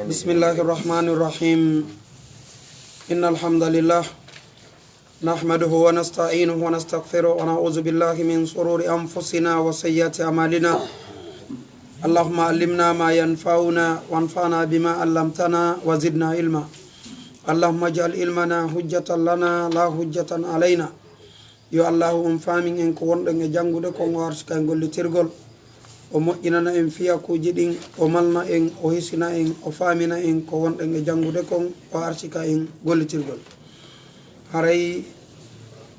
بسم الله الرحمن الرحيم إن الحمد لله نحمده ونستعينه ونستغفره ونعوذ بالله من شرور أنفسنا وسيئات أعمالنا اللهم علمنا ما ينفعنا وانفعنا بما علمتنا وزدنا علما اللهم اجعل علمنا حجة لنا لا حجة علينا yo allahu on faamin en ko wonɗon e janngude kon o arsuka e gollitirgol o moƴƴinana en fiyakuji ɗin o malna en o hisina en o faamina en ko wonɗon e janngude kon o arsika en gollitirgol haray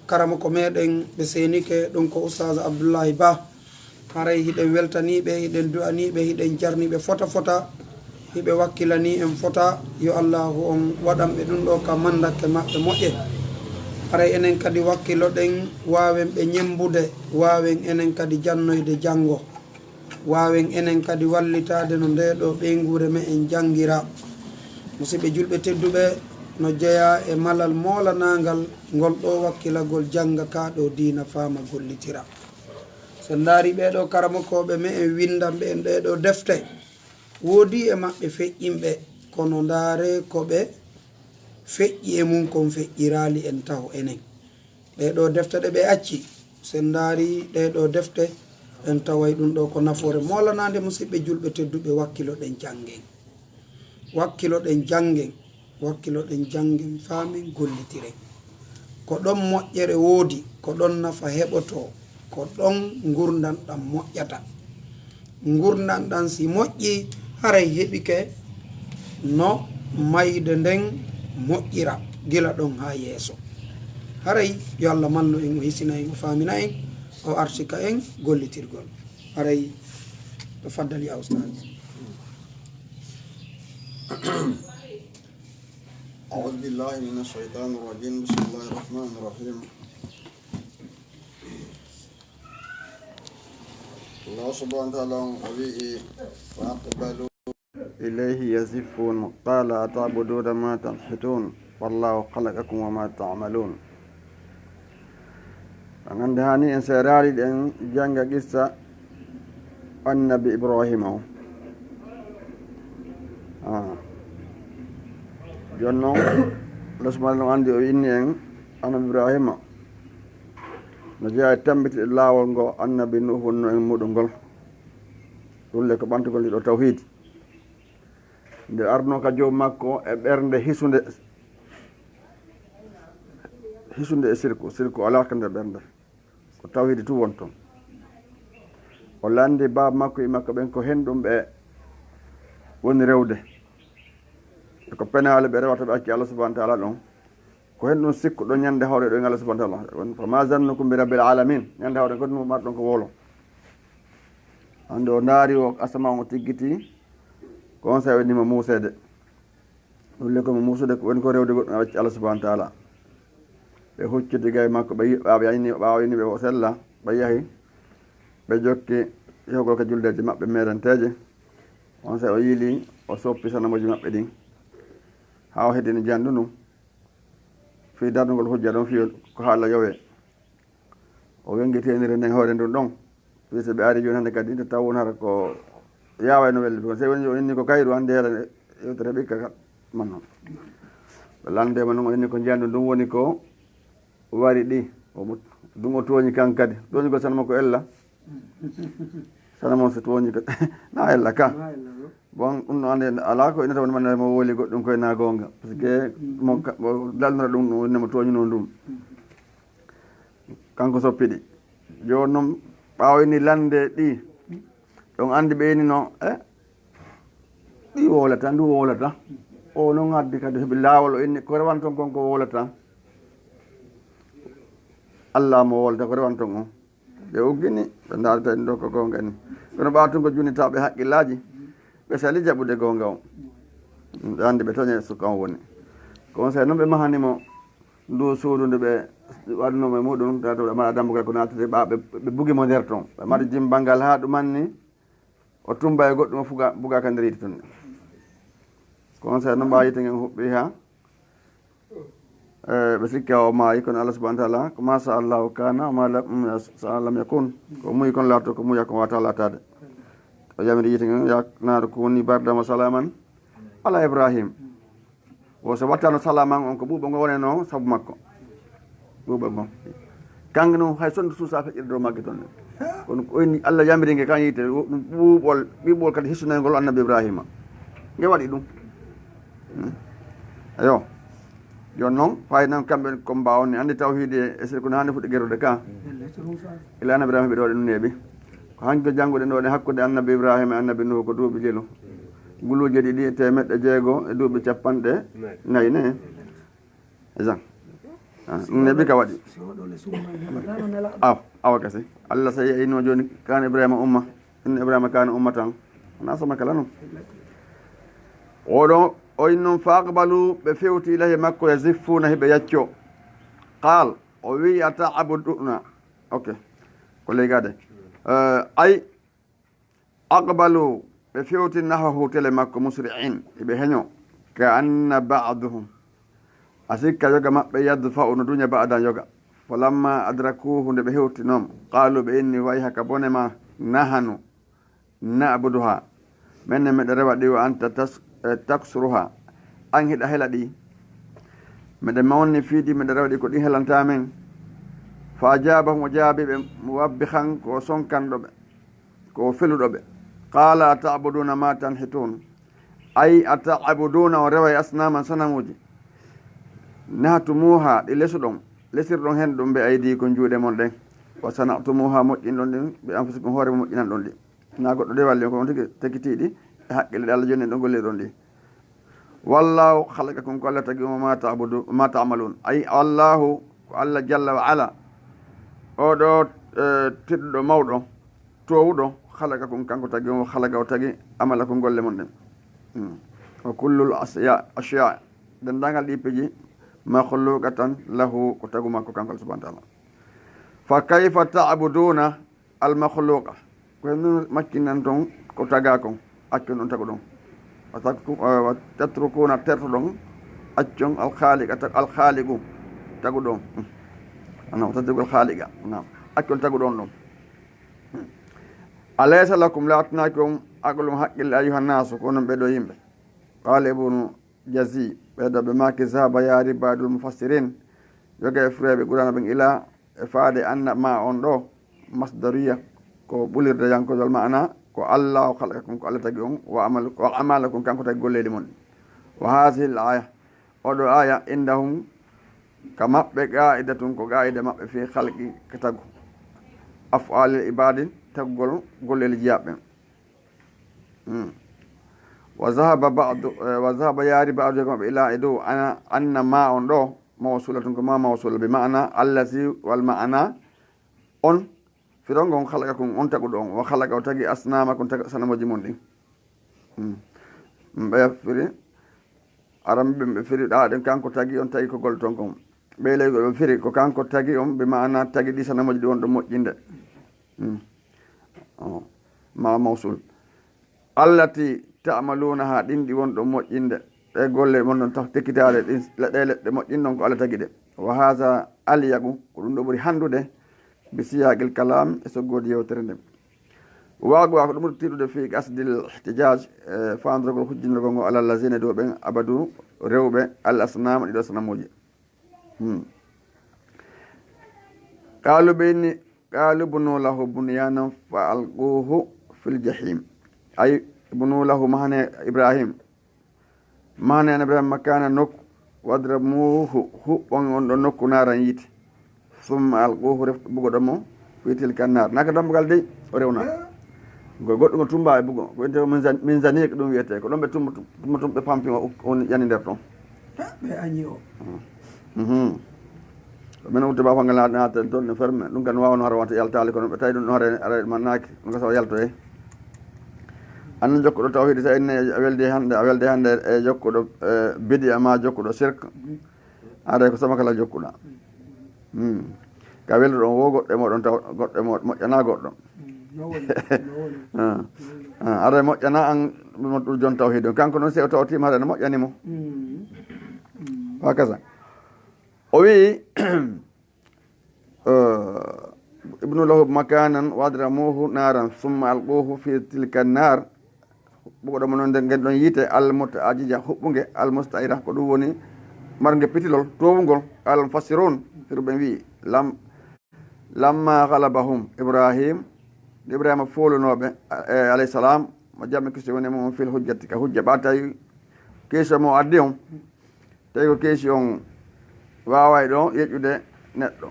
karama ko meɗen ɓe senike ɗum ko oustage Abdoullahi Ba haray hiɗen weltaniɓe hiɗen du'aniɓe hiɗen jarniɓe fota fota hiɓe wakkilani en fota yo allahu on waɗanɓe ɗum ɗo ka mandake maɓɓe moƴƴe haray enen kadi wakkilo ɗen wawen ɓe ñembude wawen enen kadi jannoyde janngo wawen enen kadi wallitade no ndeɗo ɓeygure me en janggira musidɓe julɓe tedduɓe no jeeya e malal molanagal ngol ɗo wakkilagol janga kaɗo dina fama gollitira so daari ɓeɗo karamokoɓe me en windanɓe en ɗeɗo defte woodi e maɓɓe feƴƴinɓe kono ndaare koɓe feƴƴi e mum kon feƴƴirali en taw enen ɗeɗo defte ɗe ɓe acci sen daari ɗeɗo defte en taway ɗum ɗo ko nafoore molanade musidɓe julɓe tedduɓe wakkilo ɗen janggen wakkilo ɗen janggen wakkilo ɗen janggen faamen gollitiren ko ɗon moƴƴere woodi ko ɗon nafa heɓoto ko ɗon gurdan ɗam moƴƴata gurdan ɗan si moƴƴi haray heɓike no mayde nden moƴƴira gila ɗon ha yeeso haray yo Allah mallu en o hisina en o faamina en o arsika en gollitirgol haray to faddal ya oustaz أعوذ بالله من الشيطان الرجيم بسم الله الرحمن الرحيم الله سبحانه وتعالى وبه وأقبلوا إليه يزفون قال أتعبدون ما تنحتون والله خلقكم وما تعملون عند هاني إن سيرالي إن جنگ قصة النبي إبراهيم jonno lasmal no andi o inni en annabi ibrahima no jeeya e tambiti laawol ngo annabi nuh wonno en muɗum ngol ɗulle ko ɓantugol ɗiɗo tawhid nde arno ka joom makko e ɓernde hisude e sirku alaka nder ɓernde ko tawhidi tu won toon o landi baba makko e makko ɓen ko hen ɗum ɓe woni rewde ko penale ɓe rewata ɓe acci Allah subhanahu wa ta'ala ɗon ko hen ɗum sikku ɗon ñande hawre ɗo en Allah subhanahu wa ta'ala fa ma zannukum bi rabbil alamin ñande hawre ko ɗum marɗon ko wolo hande o ndaari o asama o tiggiti ko on sa wennima muusede ɗulle komo muusude ko woni ko rewde goɗɗum a wacci Allah subhanahu wa ta'ala ɓe hucciti gay makko ɓawa yiniɓe o sella ɓe yahi ɓe jokki yehugol ko juldeje maɓɓe merenteje on sa o yiili o soppi sanamoji maɓɓe ɗin ha o heddini jandu ɗum fi dardugol hujja ɗon fi ko haala yowe o wengiteniri nden hoore ndun ɗon fi so ɓe ari joni hannde kadi nde taw won hara ko yawa no welli so woni o inni ko kayru hannde heera yewtere ɓikka man noon ɓe landema noon o inni ko jandu ɗum woni ko wari ɗi ɗum o tooñi kan kadi tooñigol sanama ko ella sanamon so tooñi ko na ella ka bon ɗum no ande ala ko inata woni manne mo wooli goɗɗum koye na gonga par ce que mo lalnora ɗum ɗum wonnemo tooñino ɗum kanko soppiɗi joni noon ɓawoyni lande ɗi ɗon andi ɓeyni no ɗi wolata ndu wolata o noon addi kadi heeɓi laawol o inni ko rewan ton kon ko wolata Allah mo wolata ko rewan ton on ɓe uggini ɓe darata en ɗo ko gonga ni kono ɓawatunko junitaɓe haqqillaji ɓe sali jaɓude gonga o ɓe andi ɓe toñe suka on woni conseil noon ɓe mahanimo ndu suudu nde ɓe waɗnomo e muɗum tatoɓe maɗa dambugal ko nattude ɓe bugimo nder toon ɓe maɗa jimbangal ha ɗumanni o tumba e goɗɗum o bugaka nder yiide toon conseil noon ɓawa yiten en huɓɓi ha ɓe sikki o maayi kono Allah subhanahu wa ta'ala ko masa allahu kana ma sa lam yakun ko muy kon lato ko muya ko wata latade o yamiri yite yaknaɗo ko woni bardama salaman ala ibrahim o so wattano salaman on ko ɓuuɓa ngo woneno saabu makko ɓuuɓa ngo kanko noon hay sonde suusa feƴƴire dow magge toon kono oyni allah yamiri nge kan yite ɗum ɓuuɓol ɓiɓɓol kadi hissunayngol annabi ibrahima nge waɗi ɗum ayo joni noon fayi noon kamɓe ko mbawni andi tawhide e sirko no hande fuɗɗi guerude ka ila annabi ibrahima ɓe ɗoɗe ɗum neeɓi ko hanko jannguɗe ɗoɗe hakkude annabi ibrahima e annabi nuhu ko duuɓi jelu guluje ɗiɗi temeɗɗe jeego e duuɓi capanɗe nayyi ne esan ɗum neeɓi ka waɗi awa kasi allah so yeyino joni kana ibrahima umma inna ibrahima kana ummatan wona sama kala noon oɗo oyin noon faqbalu ɓe fewti ilahi makko e ziffuna hiɓe yacco qal o wi atabuduna ok ko leygade ay aqbalu ɓe fewti nahahu tele makko musri'in hiɓe heño ka anna baduhum a sikka yoga maɓɓe yaddu fa no duña badan yoga falamma adrakuhu nde ɓe hewti noon qalu ɓe inni way haka bone ma nahanu nabuduha menne meɗe rewa ɗi o anta taksruha an hiɗa hela ɗi meɗe mawni fiiɗi meɗe rewa ɗi ko ɗi helanta men fa jabahum o jaabi ɓe wabbi han ko sonkanɗoɓe ko feluɗoɓe qala atabuduna ma tanhitun ay atabuduna o rewa e asnaman sanamuji nahatumuha ɗi lesuɗon lesirɗon hen ɗum ɓe aydi ko juuɗe mon ɗen wa sanatumuha moƴƴinɗon ɗin ɓe anfusikum hoore mo moƴƴinan ɗon ɗi na goɗɗo de walli ko on tigi tekitiɗi e haqqille ɗe allah joni en ɗo golle ɗon ɗi wallahu halaqakum ko allah tagi ma tamalun ay allahu ko allah jalla wa ala oɗo tiɗɗuɗo mawɗo towuɗo halaqakum kanko tagi o halaga o tagi amala ko golle mon ɗen wa kullul asya dendagal ɗippeji makhluqatan lahu ko tagu makko kanko subhanahu wa ta'ala fa kayfa ta'buduna al makhluqa ko non makkinan ton ko taga kon accon on tagu ɗon wa tatrukuna terto ɗon accon al khaliqu tagu ɗon ana tagu al khaliqa na accon tagu ɗon ɗon alaysa lakum latnakum aqlum haqqil ayuhan nasu ko non ɓeɗo yimɓe qala ibnu jazi ɓeɗo ɓe maki zahaba yaari badul mufassirin yoga e fureɓe ɓurana ɓen ila e faade anna ma on ɗo masdariya ko ɓulirde yankodol mana ko allah o halakakum ko allah tagi on wa amalakum kanko tagi golleɗi mon wa hasihi l aya oɗo aya indahum ka maɓɓe qa'idatun ko qa'ida maɓɓe fi halqi ka tagu af'alil ibadi taggol gollel jiyaɓɓen wa zahaba yaari ba'du maɓɓe ila e dow anna ma on ɗo mawsulatun ko ma mawsula bi ma'ana allati wal ma'ana on firongo on halaka kon on taguɗo on o halaka o tagi asnama kon tagi sanamoji mon ɗin ɓe firi aramɓe ɓe firi ɗaɗen kanko tagi on tagi ko gol ton kon ɓe leygo ɓe firi ko kanko tagi on ɓe ma'ana tagi ɗi sanamoji ɗi won ɗo moƴƴinde ma mawsul allati ta'malunaha ɗin ɗi won ɗo moƴƴinde ɗe golle mon ɗon taw tekkitade ɗin ɗe leɗɗe moƴƴin ɗon ko Allah tagi ɗe wa hasa aliyagu ko ɗum ɗo ɓuri handude bi siyaqil kalam e soggode yewtere nde waago ko ɗum ɓuri tiɗude fi qasdil ihtijaj fandrogol hujjinirgol ngo ala lazina dow ɓen abadu rewɓe al asnama ɗiɗo sanamuji qalu ɓeyni qalu bunu lahu bunyanan fa alquhu fil jahim ay bunu lahu mahane ibrahim mahane an ibrahima makana nokku wadramuhu huɓɓon on ɗo nokku naran yiite summa alquhu refto bugoɗo mo fitil kannar naka dambugal dey o rewna go goɗɗo ngo tumba e bugo ko wiyete min zanique ɗum wiyete ko ɗon ɓe tumma ɓe pampi on yani nder toon ɓe añi o min udde bafangal naten toon ne ferme ɗum kan wawno hara wonta yaltali kono ɓe tawi ɗum ɗo hare mannaki ɗum ka so yaltoye anna jokkuɗo tawhide sa inni a welde hande e jokkuɗo bidi ama jokkuɗo sirque aɗa ko sama kala jokkuɗa ka weldu ɗon wo goɗɗe moɗon taw goɗɗe moƴƴana goɗɗo aɗa moƴƴana an ɗum jon tawhide kanko noon se o tawtima haɗa ne moƴƴanimo wa kasa o wi ibnu lahu makanan wadramuhu naran summa alquhu fi tilka nar ɓugoɗo mo noon nde ngen ɗon yiite almuta ajija huɓɓuge almustaira ko ɗum woni marge pitilol towugol al fasirun hirɓe wi lamma galabahum ibrahima folunoɓe alayhi salam mo jamme question woni mum fil hujjati ka hujja ɓa tawi question mo addi on tawi ko question waway ɗo yeƴƴude neɗɗo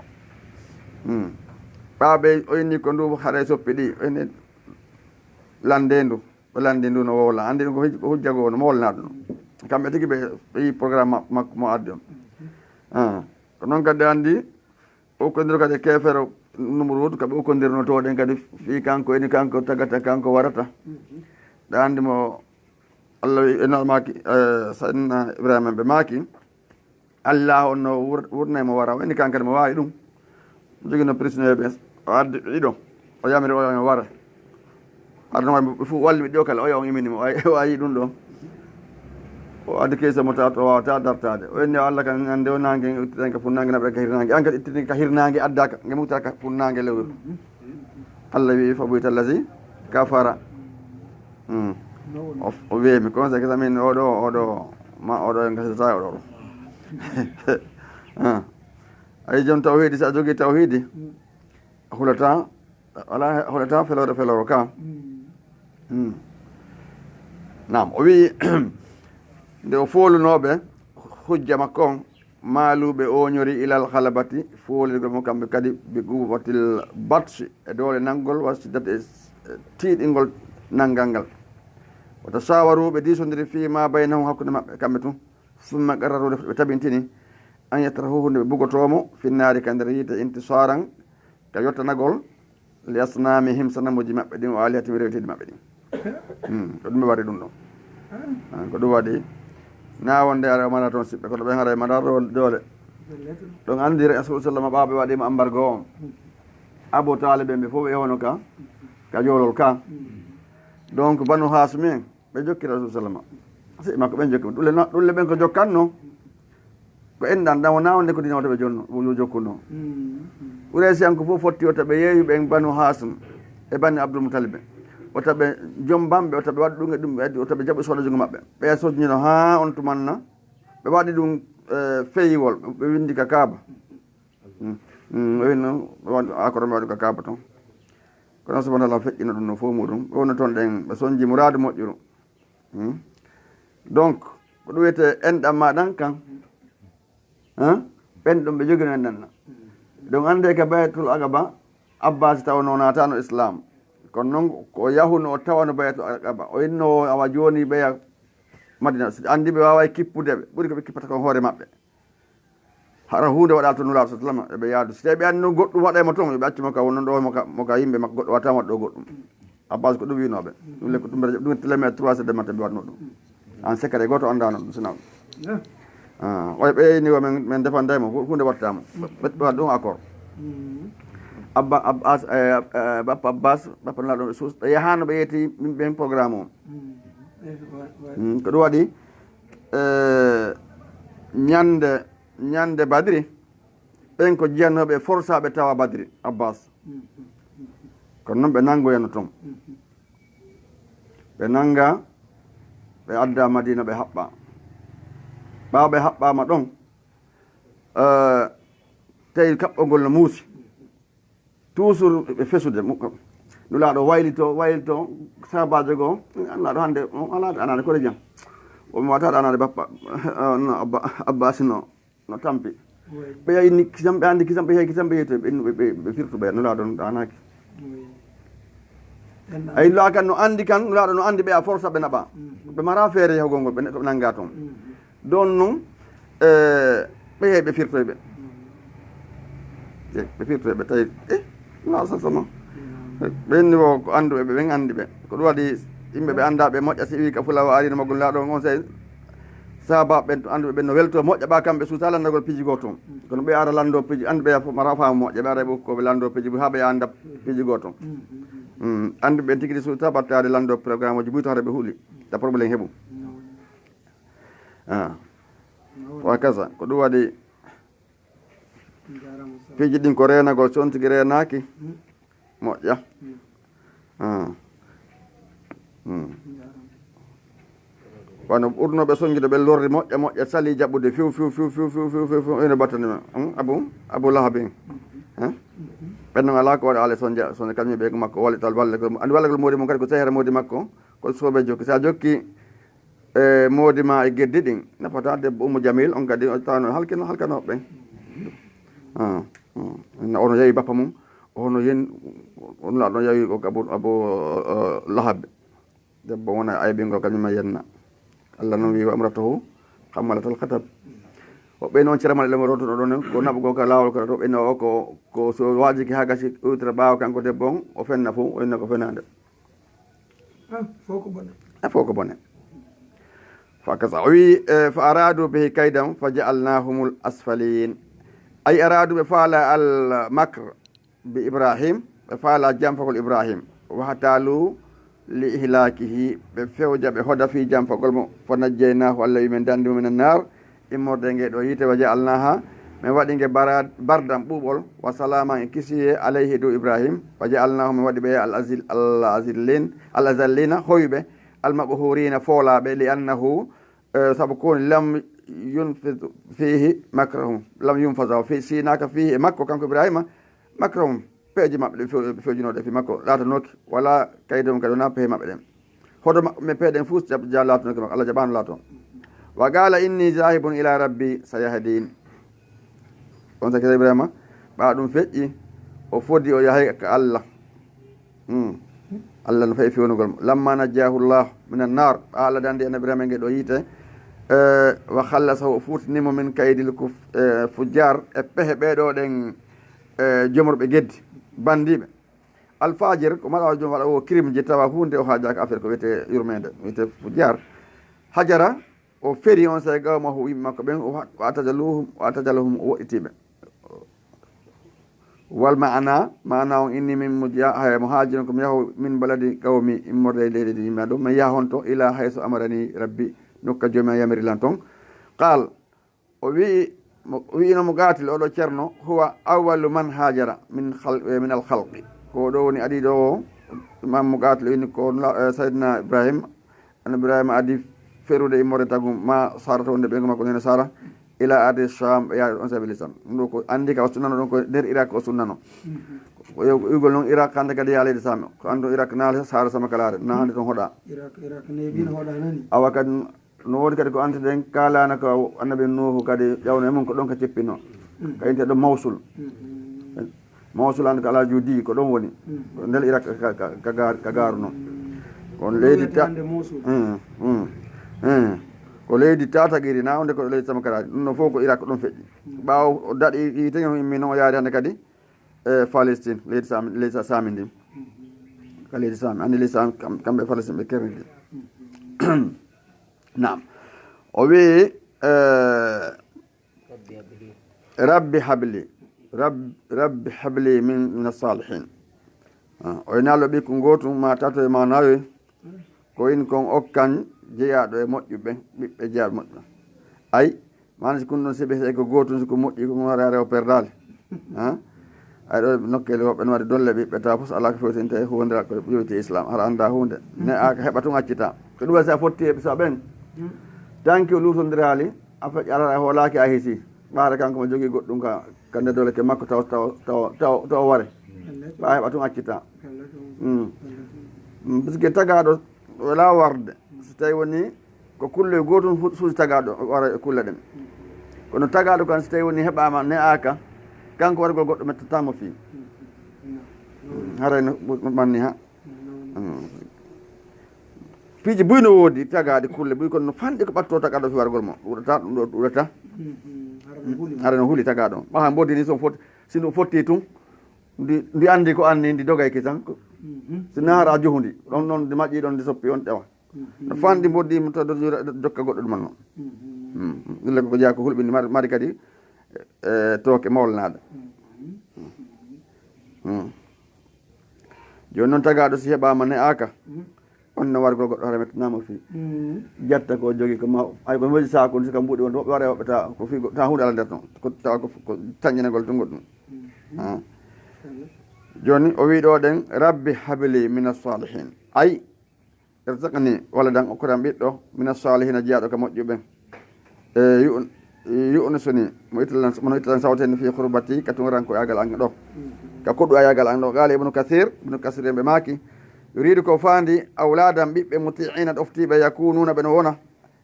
ɓaɓe o inni ko ndu haɗa soppi ɗi ene lande ndu o landi ndu no wowla andi ko hujja goo no mo wolnaɗo ɗum kamɓe tigi ɓe yi programme makko mo addi on ko noon kadi andi ukkodir kadi kefere numrudu kaɓe ukkodirno toɗen kadi fi kanko eni kanko tagata kanko warata ɗa andi mo allah eno maki sanna ibrahima ɓe maki allah on no wurnaymo wara eni kankadi mo wawi ɗum jogui no prisonnier ɓe o addi ɗiɗo o yamiri o wara aɗa ɓe fof walli ɓe ɗo kala oya on iminimo o ayi ɗum ɗo o addi keysa mo ta to wawata dartade o inni allah kan ande o nangue ittiten ka funnangue naɓe ka hirnangue an kadi ittiten ka hirnangue addaka ngue mutata ka funnangue lewru allah wi fa ɓuyta allasi kafara o weemi conséquence min oɗo gasata oɗo ayi jooni tawhidi sa jogui tawhidi hulata wala hulata feloro ka nam o wi nde o folunoɓe hujja makko on maaluɓe oñori ilal halabati folirgol mo kamɓe kadi ɓe guwatil batche e dowle nanggol wasiddata e tiiɗingol nanngal ngal wata sawaruɓe disodiri fima baynahum hakkude maɓɓe kamɓe tun summa qararude ɓe tabintini an yettata huhunde ɓe bugotomo finnaari ka nder yiite intisaran ka yottanagol li asnamihim sanamuji maɓɓe ɗin o alihatimi rewtidi maɓɓe ɗin ko ɗum ɓe waɗi ɗum ɗon ko ɗum waɗi na wonde ara mana toon siɓɓe kono ɓe haara e madar doole ɗon andi rasul sallam ɓaɓe waɗima embargo on abou talib ɓe fof ɓe yewono ka joolol ka donc banu hasmin ɓe jokki rasul sallam si makko ɓen jokki ɗulle ɓen ko jokkanno ko enɗan ɗan wona wonde ko dina wata ɓe jonno jokkuno ɓuraysi an ko fof fotti wota ɓe yeewi ɓen banu hasm e bani abdoul moutalib wota ɓe joom bamɓe wota ɓe waɗi ɗum e ɗum ɓe addi wota ɓe jaɓi sohnajogo maɓɓe ɓe soñino ha on tumanna ɓe waɗi ɗum feyiwol ɓe windi ka kaaba ɓe winno accord ɓe waɗi ka kaaba toon kono subahanallaah feƴƴino ɗum no fof muɗum ɓe wonno toon ɗen ɓe soñji mouradu moƴƴuru donc ko ɗum wiyete enɗam maɗan kan ɓen ɗum ɓe jogino enɗanna donc ande ka bayatul agaba abbas tawno natano islam kono noon ko yahuno o tawano bayatul agaba o inno awa joni ɓeya madina andi ɓe wawa kippude ɓe ɓuuri koɓe kippata kon hoore maɓɓe hara hunde waɗal to nulaɗo sa sallam eɓe yaadu so tawi ɓe anndi noon goɗɗum waɗaymo toon yoɓe accu moka wonnon ɗo moka yimɓe makko goɗɗo watama waɗ ɗo goɗɗum abbas ko ɗum winoɓe ɗum le ko ɗum télémétre 3 de matte ɓe waɗno ɗum en secret goto andano ɗum sina oye ɓe ni o min defandaymo hunde wattama ɓe waɗ ɗum accord bappa abbas bappa nulaɗo sus ɓe yahano ɓe yeeti ɓen programme o ko ɗum waɗi ñande badri ɓen ko jiyannoɓe forçaɓe tawa badri abbas kono noon ɓe nangoyano toon ɓe nanga ɓe adda madina ɓe haɓɓa ɓaɓe haɓɓama ɗon tawi kaɓɓogol no muusi toujours ɓe fesude nulaɗo waylito sabajo goo annaɗo hande alaɗo anade koɗe jam omi wataɗo anade bappa no abbas no tampi ɓe yayni kisam ɓe andi kisam ɓe heehi kisam ɓe yeeto ɓe firtu ɓe nulaɗo ɗanaki ay nulaɗo kan no andi kan nulaɗo no andi ɓe a force ɓe naɓa ɓe mara feere yahugol ngol ɓe nanga toon don noon ɓe yeehi ɓe firtoyɓe ɓe firtoyɓe tawi nulaɗo sa sama ɓenni o ko anduɓe ɓe ɓen andi ɓe ko ɗum waɗi yimɓe ɓe anda ɓe moƴƴa si wi ka fulawa arino maggol laɗo on sey sahabaɓe ɓen to anduɓe ɓen no welto moƴƴa ɓa kamɓe suusa landagol piiji go toon kono ɓe ara lando piiji andi ɓe mara fama moƴƴa ɓe ara ɓe koɓe lando piiji ha ɓe anda piiji go toon andi ɓen tigui suusa battade lando programme uji ɓuyto hara ɓe huuli ta probléme heeɓum wa kasa ko ɗum waɗi piiji ɗin ko renagol so on tigi renaki moƴƴa wano ɓurnoɓe soñguiɗo ɓe lorri moƴƴa moƴƴa sali jaɓɓude few few few few few few few few ene battani abou lahabi ɓennon ala ko waɗa ala sonde kañum ɓe makko wallital walle andi wallagol moodi mum kadi ko sehere moodi makko ko soɓe jokki sa jokki moodi ma e geddi ɗin nafata debbo Oumou Jamil on kadi tawno halkanoɓe ono yeewi bappa mum ono yen on laɗon yeewi ko abou lahabe debbo wona aybingol kañuma yenna Allah noon wi wa amratahu hammalatal khatab woɓɓe noon ceramal elemo rotoɗo ɗon ko naɓugo ka lawol ko to ɓenno o ko so wajiki ha gasi ɓewtira ɓawa kanko debbo on o fenna fo o inna ko fenade fof ko bone fakasa o wi fa aradu bihi kaydam fa jaalnahumul asfalin ay aradu ɓe faala al macre bi ibrahim ɓe faala jamfagol ibrahim wahatalu li ihlakihi ɓe fewja ɓe hoda fi jamfagol mo fo najjeynahu Allah wi men dandi mumen nar immorde nge ɗo yite wa jaalnaha min waɗi nge bardam ɓuuɓol wa salama e kisiye alayhi dow ibrahim wa jaalnahu min waɗi ɓe al azallina hoyɓe almabhurina foolaɓe li annahu saabu koni lam yunfid fihi macrahum lam yunfasa fi sinaka fihi e makko kanko ibrahima macrahum peeje maɓɓe ɗe fewjinoɗe fi makko latanoki wala kaydum kadi wona peehe maɓɓe ɗen hoto maɓɓe peeɗen fuu ja latanoki makko Allah jaɓano laato wa qala inni zahibun ila rabbi sayahdin on sakita ibrahima ɓa ɗum feƴƴi o fodi o yahay ka Allah Allah no fayi fewnugol mo lamma najjahu llah minan nar ɓa Allah dandi en ibrahima ngue ɗo yiite wa hallasahu o fuutinimo min kaydil ko fujjar e pehe ɓeɗo ɗen jomorɓe geddi bandiɓe alfajir ko maɗa jom waɗa o crime je tawa hunde o hajaka affaire ko wiyete yurmede wiyete fujjar hajara o feri on sa gawma ho yimɓe makko ɓen o atajaluhum o woɗɗitiɓe wal mana on inni min mo haajiron komi yaho min baladi qawmi immorde leydi ndi yimɓe ɗum mi yaha on to ila hayso amarani rabbi nokka joomi a yamirilan toon qal o wiinomo gatil oɗo ceerno huwa awalu man hajara min al halqi ko ɗo woni adi ɗo o mammo gatil o wini ko saydna ibrahima an ibrahima adi ferude immorde tagu ma sarata wonde ɓeygu makko nene sara ila arde cham ɓe yaade on sabilistan ɗum ɗo ko andi ka o sunnano ɗon ko nder irak o sunnano ugol noon irak hande kadi ya leydi same ko andu irak naale sara sama kalare na hande toon hoɗa awa kadi no wodi kadi ko anteɗen kalana ko annabi nuhu kadi ƴawno e mum ko ɗon ka ceppino ka inte ɗo mawsul ande ko ala juudi ko ɗon woni ko ndel irak ka garu noon kon leydi ko leydi tatagiri na onde ko leydi samakarari ɗum no fof ko irak ko ɗon feƴƴi ɓawo o daɗi yiteno yimmi noon o yaade hande kadi Palestine leydi sami ndin ka leydi sami andi leydi sami kamɓe Palestine ɓe kernidi nam o wi rabbi habli min as-salihin o nalo ɓi ko gotu ma tato e ma nayoy ko in kon okkan jeeyaɗo e moƴƴuɓe ɓiɓɓe jeeyaɓe moƴƴuɓe ay mana si kun ɗon seɓe ko gotum siko moƴƴi ko harare o perdale ay ɗo nokkele woɓɓe ne waɗi dolle ɓiɓɓe tawa fof ala ko fewtinte e hunde ko ƴewti islam haɗa anda hunde ne aka heɓa tun accita ko ɗum waɗi sa fotti eɓe sa ɓen tanki o lutodiri haali a feƴƴi arara hoolaki a hiisi ɓaara kanko mo jogui goɗɗum ka nde dole ke makko taw ware ɓa heɓa tun accita puisque tagaɗo wala warde so tawi woni ko kulle gotum suusi tagaɗo wara kulle ɗen kono tagaɗo kan so tawi woni heɓama ne aka kanko wargol goɗɗo mettatamo fi harayno manni ha piiji buy no woodi tagaɗe kulle buy kono no fanɗi ko ɓatto tagaɗo fi wargol mo ɗuɗata ɗum ɗo ɗuɗata hara no huuli tagaɗo ɓaha mbodini si ɗum fotti tun ndi andi ko anni ndi dogayki tan si naara juhundi ɗon ɗon ndi maƴƴi ɗon ndi soppi on ƴewa no fanɗi mboddima to jokka goɗɗo ɗuman noon ille ko jeeya ko hulɓini mari kadi tooke mawlanaɗe joni noon tagaɗo si heɓama ne aka on no wargol goɗɗo hoore mettanama fi jatta ko jogui ko ma ay ko moƴi sakon sika mbuuɗi won woɓɓe wara woɓɓe ta ko fi ta hunde ala nder ton ko tawa ko taññinegol tungo ɗum joni o wi ɗo ɗen rabbi habli min assalihin ay erzaqni walla dan okkuran ɓiɗɗo min assalihina jeeyaɗo ko moƴƴuɓen yu'nisuni mono ittalan sawteni fi hurbati ka tumuranko yagal an ɗo ka koɗɗu a yagal an ɗo qala ibnu kathir ɓe maaki yuridu ko faandi awladan ɓiɓɓe mutiina ɗoftiɓe yakununa ɓen wona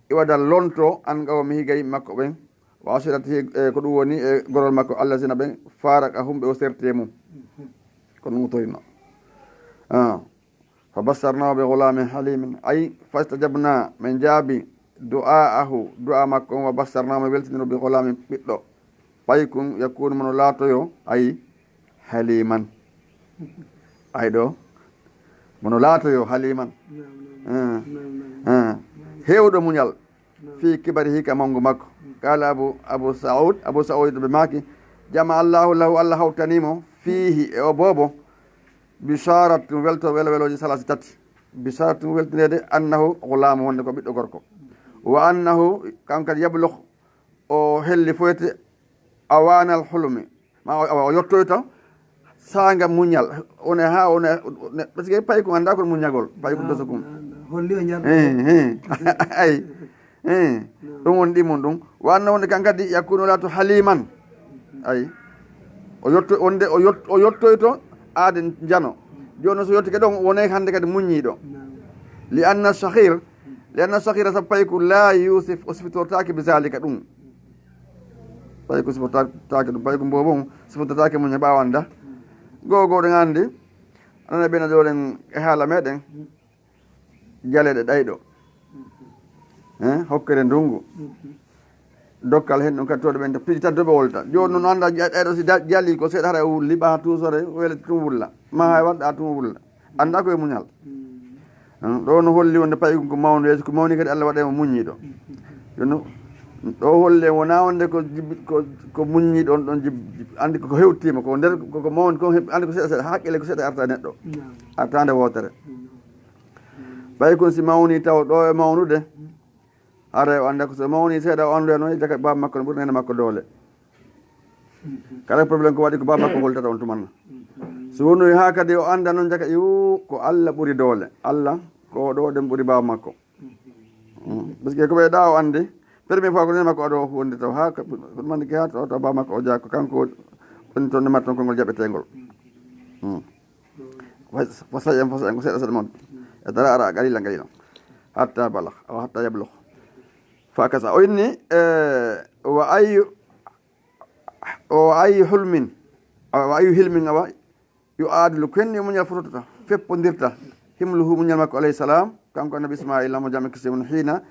iwadal lonto an gawo mi higa yimɓe makko ɓen wa asirati ko ɗum woni e gorol makko allahsina ɓen faraka humɓe o serte mum kono mutoyno fa bassarnahu bi gulamin halimin ay fastajabna min jaabi du'aahu du'a makko on wa bassarnahu mi weltiniro bi gulamin ɓiɗɗo paykun yakunu mono laatoyo ay haliman ay ɗo mono laatoyo haliman hewɗo muñal fi kibari hika mangu makko kala abou saoud ɓe maaki jama allahu lahu allah hawtanimo fihi e o boobo bisarat tum welto weloji salasi tati bisarat tum weltinede annahu gulamu wonde ko ɓiɗɗo gorko wa annahu kankadi yabloh o helli foyte awanal hulmi ma o yettoyta sanga muñal one ha one parce que pay ko anda ko muñagol pay ko doso kum holli o ñar ay ɗum woni ɗimon ɗum wanno wonde kankadi yakkuno lato haliman ay o yettoyto aade jano joni so yettike ɗon wonay hande kadi muññiɗo li anna sahira sa pay ko la yusuf o sifitortaki bi zalika ɗum pay ko sifotatake ɗum pay ko mbobon sifotatake muñe ɓawanda gogoɗen andi anana ɓena ɗoɗen e haala meɗen jaleɗe ɗayɗo hokkere ndungu dokkal hen ɗum kadi toɗo ɓen piɗi tan toɓe wolta joni noon anda ɗayɗo si jali ko seeɗa hara e wulli ɓa tusore welete tum wulla ma hay waɗɗa tum wulla anda koye muñal ɗo no holli wonde payi ko mawno yeeso ko mawni kadi Allah waɗemo muññiɗo joni ɗo holle wona wonde ko muññiɗo on ɗon andi koko hewtima ko nder koko mawni ko andi ko seeɗa seeɗa haqqille ko seeɗa arta neɗɗo artande wotere ɓay kon si mawni taw ɗo e mawnude hara o anda ko so mawni seeɗa o anduya noon jaka baba makko ne ɓuuri nene makko doole kala probléme ko waɗi ko baba makko goltata on tumanna so wonoyi ha kadi o anda noon jaka ko Allah ɓuuri doole Allah ko ɗo ɗen ɓuuri baba makko par ce que ko ɓeyɗa o andi premier fois ko nene makko aɗo wonde taw ha mandi ke ha taw baba makko o jakko kanko woni toon ndemat toon konngol jaɓetegol fasayen ko seeɗa seeɗa mon e dara ara galila hatta balagh aw hatta yablugh fa kasa o inni wa ayu hulmin wa ayu hilmin awa yo aadilu kenni muñal fototota feppodirta himluhu muñal makko alayhi salam kanko annabi ismaila mo jame kisimon hina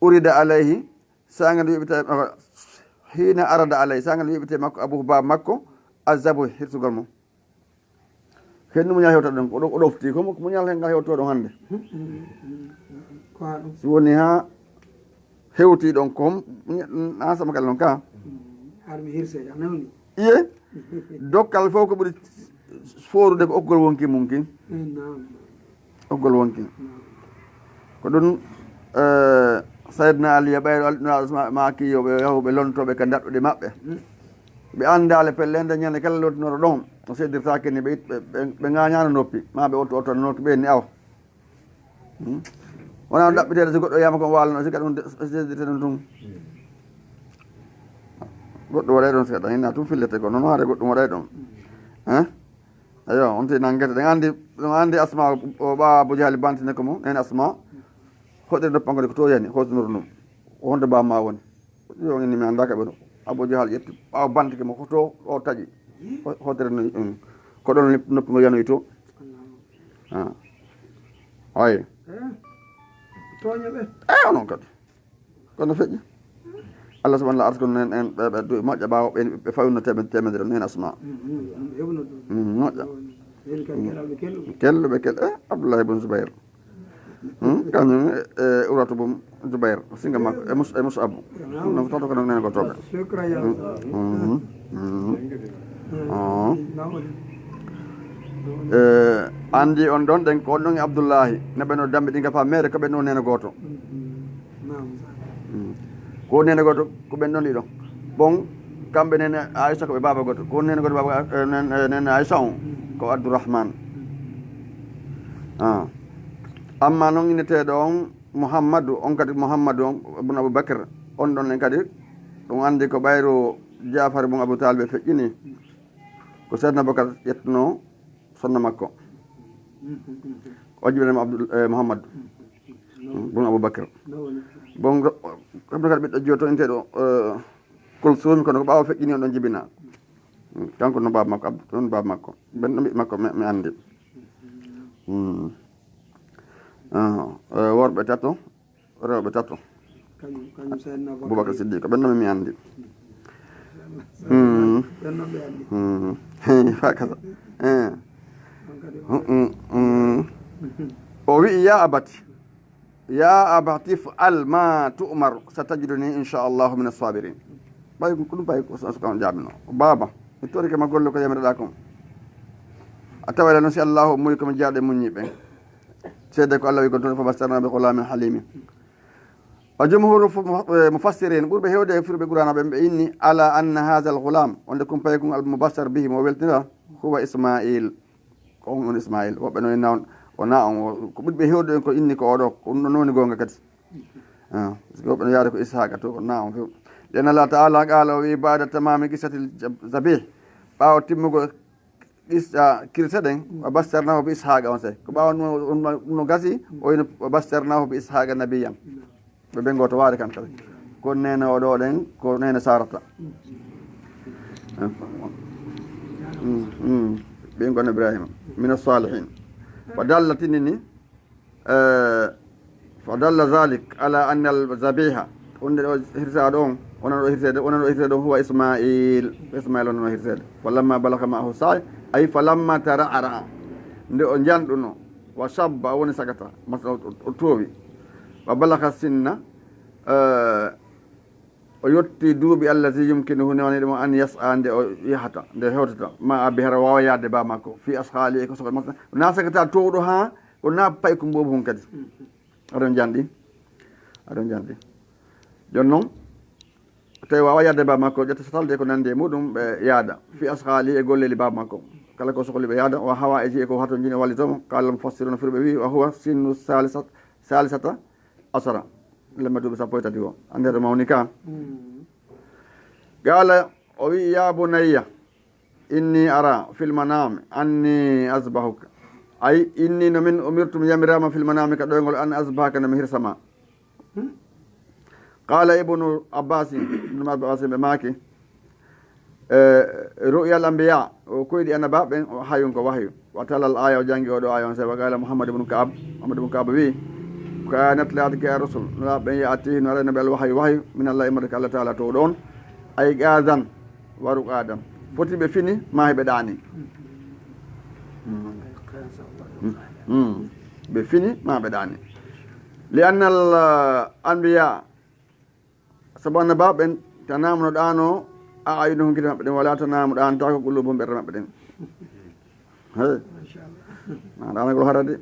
urida alayhi saga nde wiɓete hina arada alayhi saga nde wiɓete makko abou baba makko azabu hirsugol mum henni muñal hewta ɗon o ɗofti ko muñal hen ngal hewtoɗon hannde so woni ha hewti ɗon kom ha sama kala noon ka harmi hirse anawni iye dokkal fof ko ɓuri forude ko oggol wonki mum kin oggol wonki ko ɗum saydna aliya ɓayɗo alɗunaɗo maki yoɓe yahuɓe lontoɓe ka daɗɗuɗe maɓɓe ɓe andale pellende ñande kala lotinoro ɗon o seddirtake ni ɓe gañano noppi ma ɓe otto noppi ɓe ni awa wona ɗaɓɓitede so goɗɗo yiyama kon walno sika ɗum seddirte ɗum tun goɗɗo waɗay ɗon sika ɗan hinna tum fillete ko noon haade goɗɗum waɗay ɗon ayo on ti nanguete ɗen andi asma o ɓawa Abou Jahal bantine ko mo nen asma hoɗere noppangode ko to yani hotinoro ɗum wonde bamma woni yo inni mi andaka ɓe ɗo Abou Jahal ƴetti ɓawa bantike mo hoto o taƴi hotere no ko ɗon noppi ngo yanoyi to ayi toñoɓe onon kadi kono feƴƴi Allah subahana arti kono en ɓe moƴƴa ɓawa ɓe fawino temedere no hen asma moƴƴa kelluɓe Abdoulahi bun Zoubair kañum e uratu bum Zoubair singa makko e Mus'ab no toto ko nenen ko toɓe andi on ɗon ɗen ko on ɗon e abdoullahi neɓe no dambe ɗi gafa mere ko ɓen ɗon nene goto ko nene goto ko ɓen ɗon ɗiɗon bon kamɓe nene aissa ko ɓe baba goto ko nene goto baba nene aissa on ko abdourahmane amma noon inneteɗo on mouhammadou on kadi mouhammadou on bun aboubacre on ɗon en kadi ɗum andi ko ɓayro jafare bun abou talibe feƴƴini ko seydna aboubacre ƴettuno sonno makko o jiɓinema mouhammadou bun aboubacre bon kamɓe kadi ɓiɗɗo jiyo to inteɗo kulsumi kono ko ɓawa feƴƴini on ɗon jibina kanko no baba makko ɗon baba makko ɓen ɗo ɓiɓɓe makko mi andi worɓe tato rewɓe tato boubacar siddiqo ɓen ɗomi mi andi fa kasa o wi ya abati fal ma tumar satajiduni inchallahu min assabirin ɓay ko ɗum ɓay sukam jaabino baba mi torike ma golle ko yamireɗa kon a tawayla noon si allahu muyi komi jaaɗe muñiɓe seede ko allah wi gon toon fabastarnaɓe gulamin halimin o jumhuru mufassirin ɓurɓe hewde e firɓe qurana ɓe ɓe inni ala anna hatha al gulam onde kumpaye kon al mubassar bihi mo weltira huwa ismail ko on ismail woɓɓe noon nawn o na on ko ɓurɓe hewde en ko inni ko oɗo ko ɗum ɗo nowni gonga kadi woɓɓe no yaade ko ishaqa to ko na on few len allah taala qala o wi bada tamami qissatil zabih ɓawa timmugo qissa kirse ɗen o bastarnahu bi ishaqa on sey ko ɓawa no gasi oyno o bastarnahu bi ishaqa nabiyan ɓe ɓe goto waade kan kadi ko nene oɗo ɗen ko nene sarata ɓen gon ibrahima min assalihin fa dalla tinini fa dalla dhalik ala anna al zabiha onde ɗo hirsaɗo on onan ɗo hirseede on huwa ismail onan o hirseede falamma balaga maahu say ay falamma tara'ara nde o janɗuno wa shabba woni sagata masala o toowi wa balaga sinna o yetti duuɓi allazi yumkinuhu newani ɗum an yasa nde o yahata nde hewtata ma abi hara wawa yaade ba makko fi ashali e ko soko makko na sagata towɗo ha ko na pay ko mbobo hon kadi aɗon janɗi joni noon tawi wawa yaade ba makko ƴetta satalde ko nandi e muɗum ɓe yaada fi ashali e golleli ba makko kala ko sohli ɓe yaada o hawa e jii ko hato jini wallitomo kala mufassiruna firɓe wi wa huwa sinnu salisata asara lemma duuɓi sappo e tati o andere mawni ka qala o wi ya bunayya inni ara fil manami anni asbahuka ay inni no min umirtum yamirama fil manami ka ɗoygol an asbahaka nomi hirsama qala ibnu abbas ɓe maaki ru'yal ambiya o koyɗi annabaɓe o hayun ko wahyu wa talal aya o janggi oɗo aya on sa wa qala mouhamadou ibnu kaab wi kanat laadke a rasul ɓen yatihi no arayno ɓe wahyu min allah imata ko allah taala to ɗon ay gadan waru adam foti ɓe fini ma heɓe ɗani ɓe fini ma ɓe ɗani li anna al anbiya sabu annabaɓen ta namuno ɗano a ayuno gite maɓɓe ɗen wala to namu ɗanta ko gullu bom ɓerde maɓɓe ɗen hey ma ɗana ko harade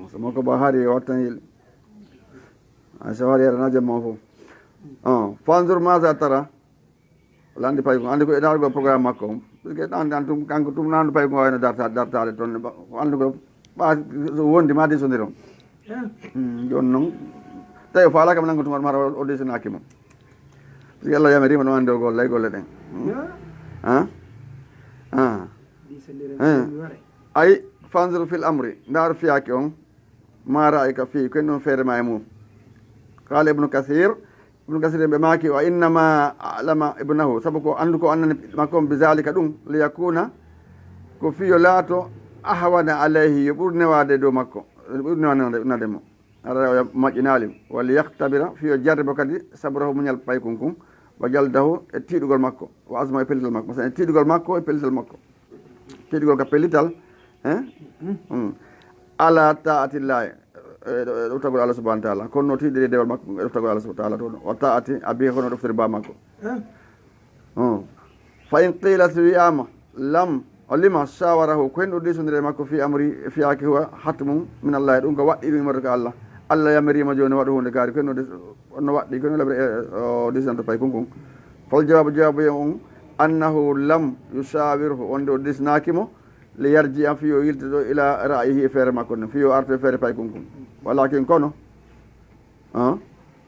somo ko ba hari wattan yil a so hari yana jamma fof fanzur masa tara landi pay ko andi ko eɗago programme makko parce que ɗan tum kanko tum nandu pay ko wayno dartade toon andi ko ɓa wondi ma disodiron joni noon tawi o falaka mi nango tumar mara o desinaki mo parce que allah yamirima ɗum andi o golle ɗen ay fanzur fil amri ndar fiyaki on ma ra'ayka fi ko noon feere ma e mum qala ibnu kathir ɓe maaki o innama alama ibnahu saabu ko andu ko annani makko on bizalika ɗum li yakuna ko fiyo laato ahwana alayhi yo ɓuuri newade dow makko ɓuuri newade mo ara moƴƴinali walla yahtabira fiyo jarribo kadi sabrahu muñal pay kunkum wa jaldahu e tiiɗugol makko wa asma e pellital makko masalan e tiiɗugol makko e pellital makko tiiɗugol ka pellital ala taatillahi ɗoftagol allah subahana taala kono no tiiɗiri dewal makko e ɗoftagol allah subahana taala to o taati abi kono ɗoftori ba makko fa in qila so wiyama lam lima shawarahu ko hen ɗo disodire makko fi amri fiyaki huwa hatmum min allahi ɗum ko waɗɗi ɗum immorto ko allah allah yamirima joni waɗa hunde gaari ko hen no waɗɗi ko no laɓre o disnanto pay kon kon fol jawabu ye on annahu lam yusawirhu wonde o disnakimo li yarji an fiyo yilde ɗo ila ra'yihi e feere makko ne fiyo arto e feere pay kon kon walakin kono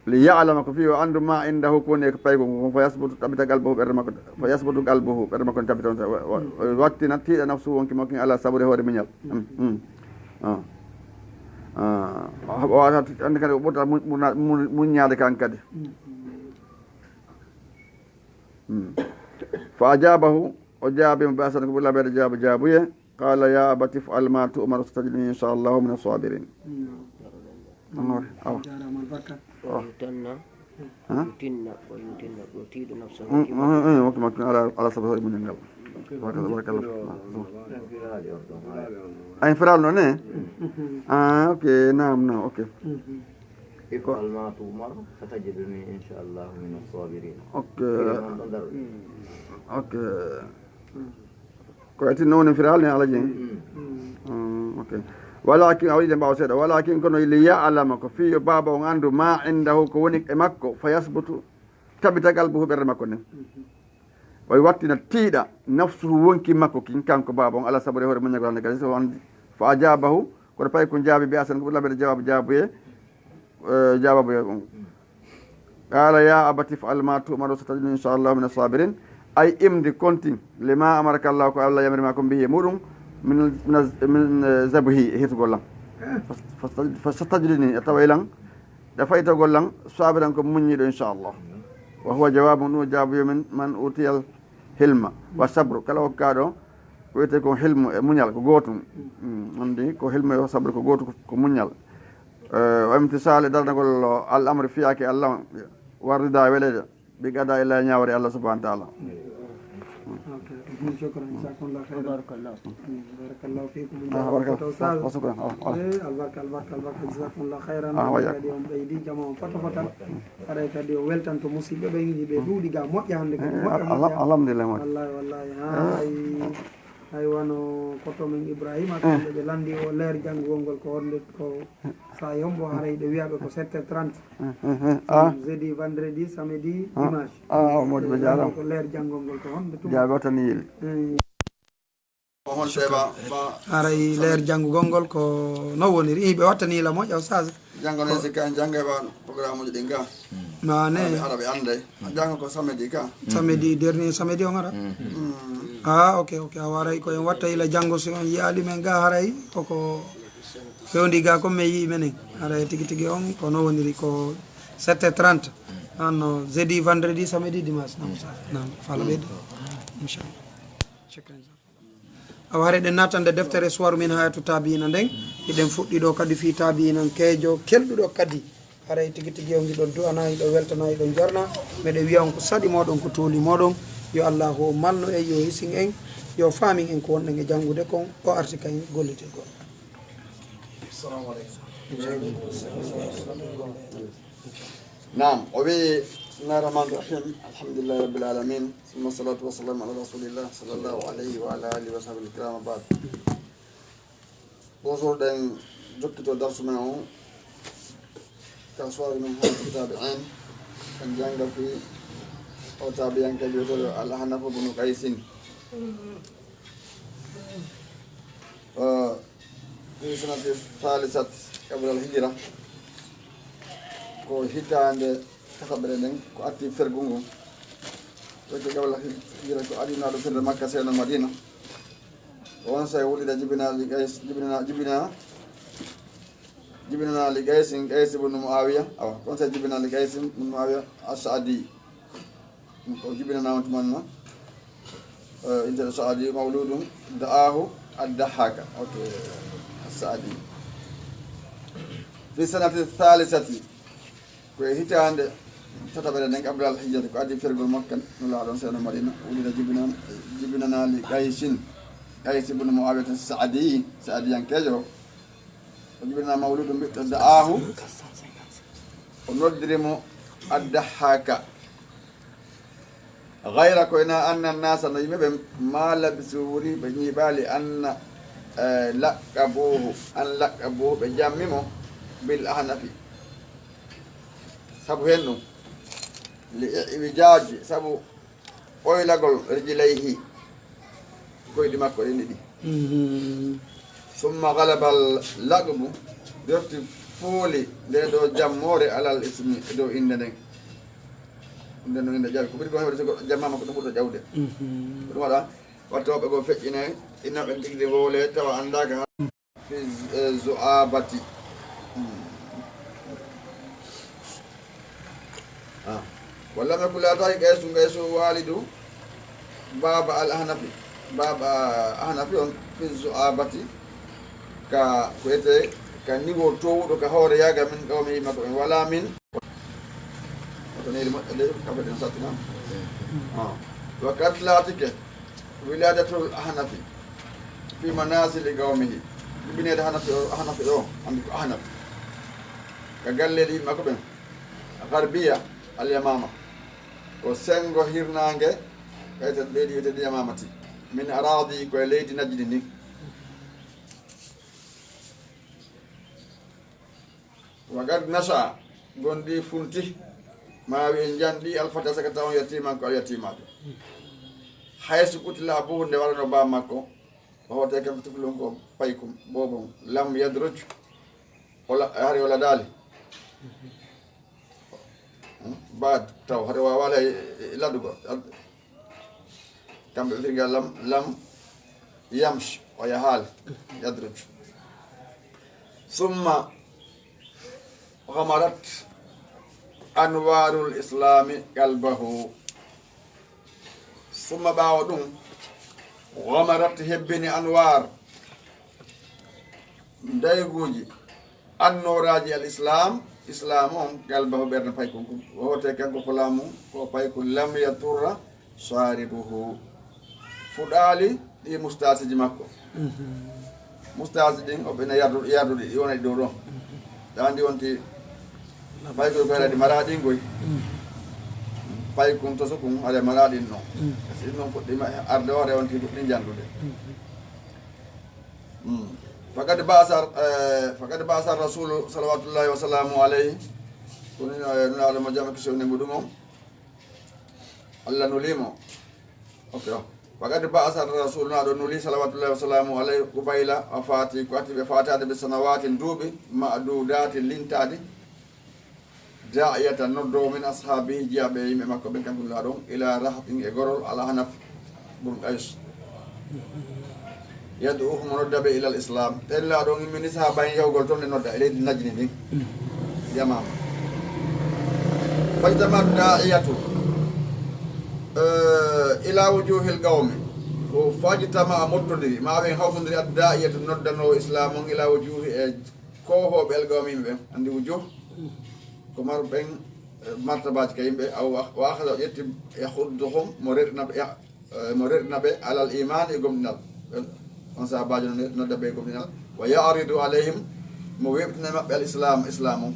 li ya'lama ko fiyo andu ma indahu ko woni e ko pay kon kon fa yasbutu tabita qalbuhu ɓerde makko fa yasbutu qalbuhu ɓerde makko ne tabita on wattina tiiɗa nafsu wonki makko ala sabude hoore miñal wawata andi kadi o ɓurta muññade kan kadi fa ajabahu o jaabimo ɓe asana ko ɓuri laɓede jaabuye qala ya abati f'al ma tu'mar satajiduni inchallahu min asabirin onore awa wokki makko ala sabu hoore muñal ngal barakallah ay firal noon e ok nam ok افعل ما تؤمر ستجدني ان شاء الله من الصابرين ok ko ati noon firal ne ala jeng ok walakin awiɗe mbawa seeɗa walakin kono li ya'lama ko fiyo baba on andu ma indahu ko woni e makko fa yasbutu tabita qalbuhu ɓerde makko nden way wattina tiiɗa nafsuhu wonki makko kin kanko baba on ala sabude hoore muñagolande kadi so wonde fa ajabahu koto payi ko jaabi ɓe asan ko ɓuri laɓede jaabuye on qala ya abati f'al ma tu'maru satajiduni inchallahu min asabirin ay imdi continue lima amaraka allah ko allah yamirima ko mbiye muɗum min zabhi hitugollam fa satajiduni e tawa ilan ɗe faytogollam sabiran ko muññiɗo inchallah wa huwa jawabu ɗum jaabuyo min man utiyal hilma wa sabru kala hokkaɗo ko wiyete ko hilmu e muñal ko gootum andi ko hilmu e sabru ko gootu ko muñal o imtisale darnagol al amre fiyake allah warrida welede ɓi gada illa ñawre allah subahana taala شكرا جزاكم الله خيرا بارك الله فيكم البركه جزاكم الله خيرا kadi on ɓeydi jama on fota fota haɗay kadi o weltanto musidɓe ɓe ɓe duuɗi ga moƴƴa hande kadi alhamdulillah wallahi hay wano koto men ibrahima kamɓe ɓe landi o leer janngugol ngol ko honde ko sa yombo haray ɗe wiyaɓe ko 7h30 jeudi vendredi samedi dimanche moɗiɓe jarama ko leer janngol ngol ko honde tum jaabi o tan yiili haray leer janngugol ngol ko no woniri ɓe wattanila moƴƴa o sage janggono sikka en jangge ɓa programme uji ɗin ga mane ara ɓe ande janggo ko samedi ka samedi dernier samedi on ara ok a waray koyen watta ila janggo so on yiyali men ga haray koko fewndi ga comme mi yii menen haray tigui tigui on ko no woniri ko 7h30 anno jeudi vendredi samedi dimanche nam fala ɓeyde inchallah shukran awa haare ɗen natande deftere soir min hayatu tabiina nden eɗen fuɗɗi ɗo kadi fi tabiinan keejo kelɗuɗo kadi haray tigui tigui o giɗo du'ana yiɗo weltana yiɗo jorna meɗe wiya on ko saɗi moɗon ko tooli moɗon yo allahu o malno en yo hisin en yo faamin en ko wonɗen e janngude kon o arti kañ gollitirgol nam o wi bismillahi rahmani rahim alhamdulillahi rabbil alamin summa salatu wassalamu ala rasulillah sallllahu alayhi wa ala alihi wa sahbihi kiram abad bonjour ɗen jokkito darsu men o ka soirée men ha kitabe en en janga fi o tabiyanke wiyotoɗo alhanafa bunu qaysin fi sanati halisat qabla al hijra ko hitande tataɓere nden ko atti fergu ngu wete qabla hijra ko adinaɗo ferde makka seno madina on say wuɗiɗa jibinana li qaysin qays ibnu muawiya awa on say jibinana li qays ibnu muawiya as-saadi ko jibinanama tumanna inte saadi mawludum da'ahu ad-dahhaka ok as-saadi fi sanati thalithati ko hitande tataɓere nden qabla al hijjati ko addi fergol makkan no laaɗon seno madina wuɗiɗa jibinana li qaysin qays ibnu muawiya as-saadi saadiyankejo o jibinana mawludum ɓiɗɗo da'ahu o noddirimo ad-dahhaka gayra ko ena anna nasa no yimɓe ɓe ma labisuri ɓe ñiɓali anna laqabuhu an laqabuhu ɓe jammimo bil ahnafi sabu hen ɗum li iwijaji sabu ɓoylagol rijlayhi koyɗi makko ɗeni ɗi summa galabal laqbu derti fuuli nde ɗo jammore alal ismi e dow inde nden inde no inde ƴawi ko ɓiɗi ko hewde so goɗɗo jammama ko ɗum ɓurɗo ƴawde ko ɗum waɗa wattoɓe go feƴƴine innaɓe tigde wowle tawa andaka fi zoabati walla me kulatayi gaysu walidu baba al ahnafi baba ahnafi on fi zoabati ka ko wiyete ka niveau towɗo ka hoore yaga min ɗo mi yimma ko ɓen wala min oto neydi moƴƴo nde kafe ɗen sattinam wa kad laatike wiladatul ahnafi fi manasili gawmihi ɗuɓinede hanafi o andi ko ahnafi ka galleɗe yimma ko ɓen garbiya alyamama ko sengo hirnange kayte leydi wiyetede yamamati min aradi koye leydi najdi ni wagad nasa gondi funti ma wi jandi alfata saka taw yatiman ko yatimaɓe hayso kutila abuhu nde waɗano ba makko o hote kam tuflon ko paykum bobon lam yadruj hari wala dali bad taw hade wawala ladugo kamɓe firga lam yamsh o yahal yadruj summa غمرت أنوار الإسلام قلبه ثم بعدهم غمرت هبني أنوار دايغوجي النوراجي الإسلام إسلامهم قلبه بيرن فايكم وهو تكن كلامه وفايكم لم يضر صاربه فدالي دي مستاسج مكو مستاسجين وبين يادو يونا دورو داندي وانتي pay ko ɓeɗe maraɗin goy pay kum to sokum aɗa maraɗin noon si noon fuɗɗima arde o rewonti fuɗɗi jandude fakad basa rasulu salawatullahi wa salamu alayhi koni nunaɗo mo jama kisowne muɗum on allah nulimo ok fakad basa rasulu naɗo nuli salawatullahi wa salamu alayhi kubayla a fati ko atti ɓe fatade ɓe sanawatin duuɓi madudati lintade da'iyata noddo min ashabihi jiyaɓe yimɓe makko ɓen kankulla ɗon ila rahatin e gorol ala hanaf bun qays yad'uhum noddaɓe ila l islam tella ɗon immini sahabaen yawgol toon nde nodda e leydi najini ndin yamama fajtama da'iyatu ila wujuhil qawmi ko fajtama mottodiri ma ɓen hawtodiri ad da'iyatu noddanowo islam on ila wujuhi e kohoɓe el qawmi yimɓe ɓen andi wujuh ko mar ɓen martabaji ka yimɓe aw waakada o ƴetti yahudduhum mo reɗina ɓe alal iman e gomɗinal on sahabaji nodda ɓe e gomɗinal wa yaridu alayhim mo weɓtina maɓɓe al islam o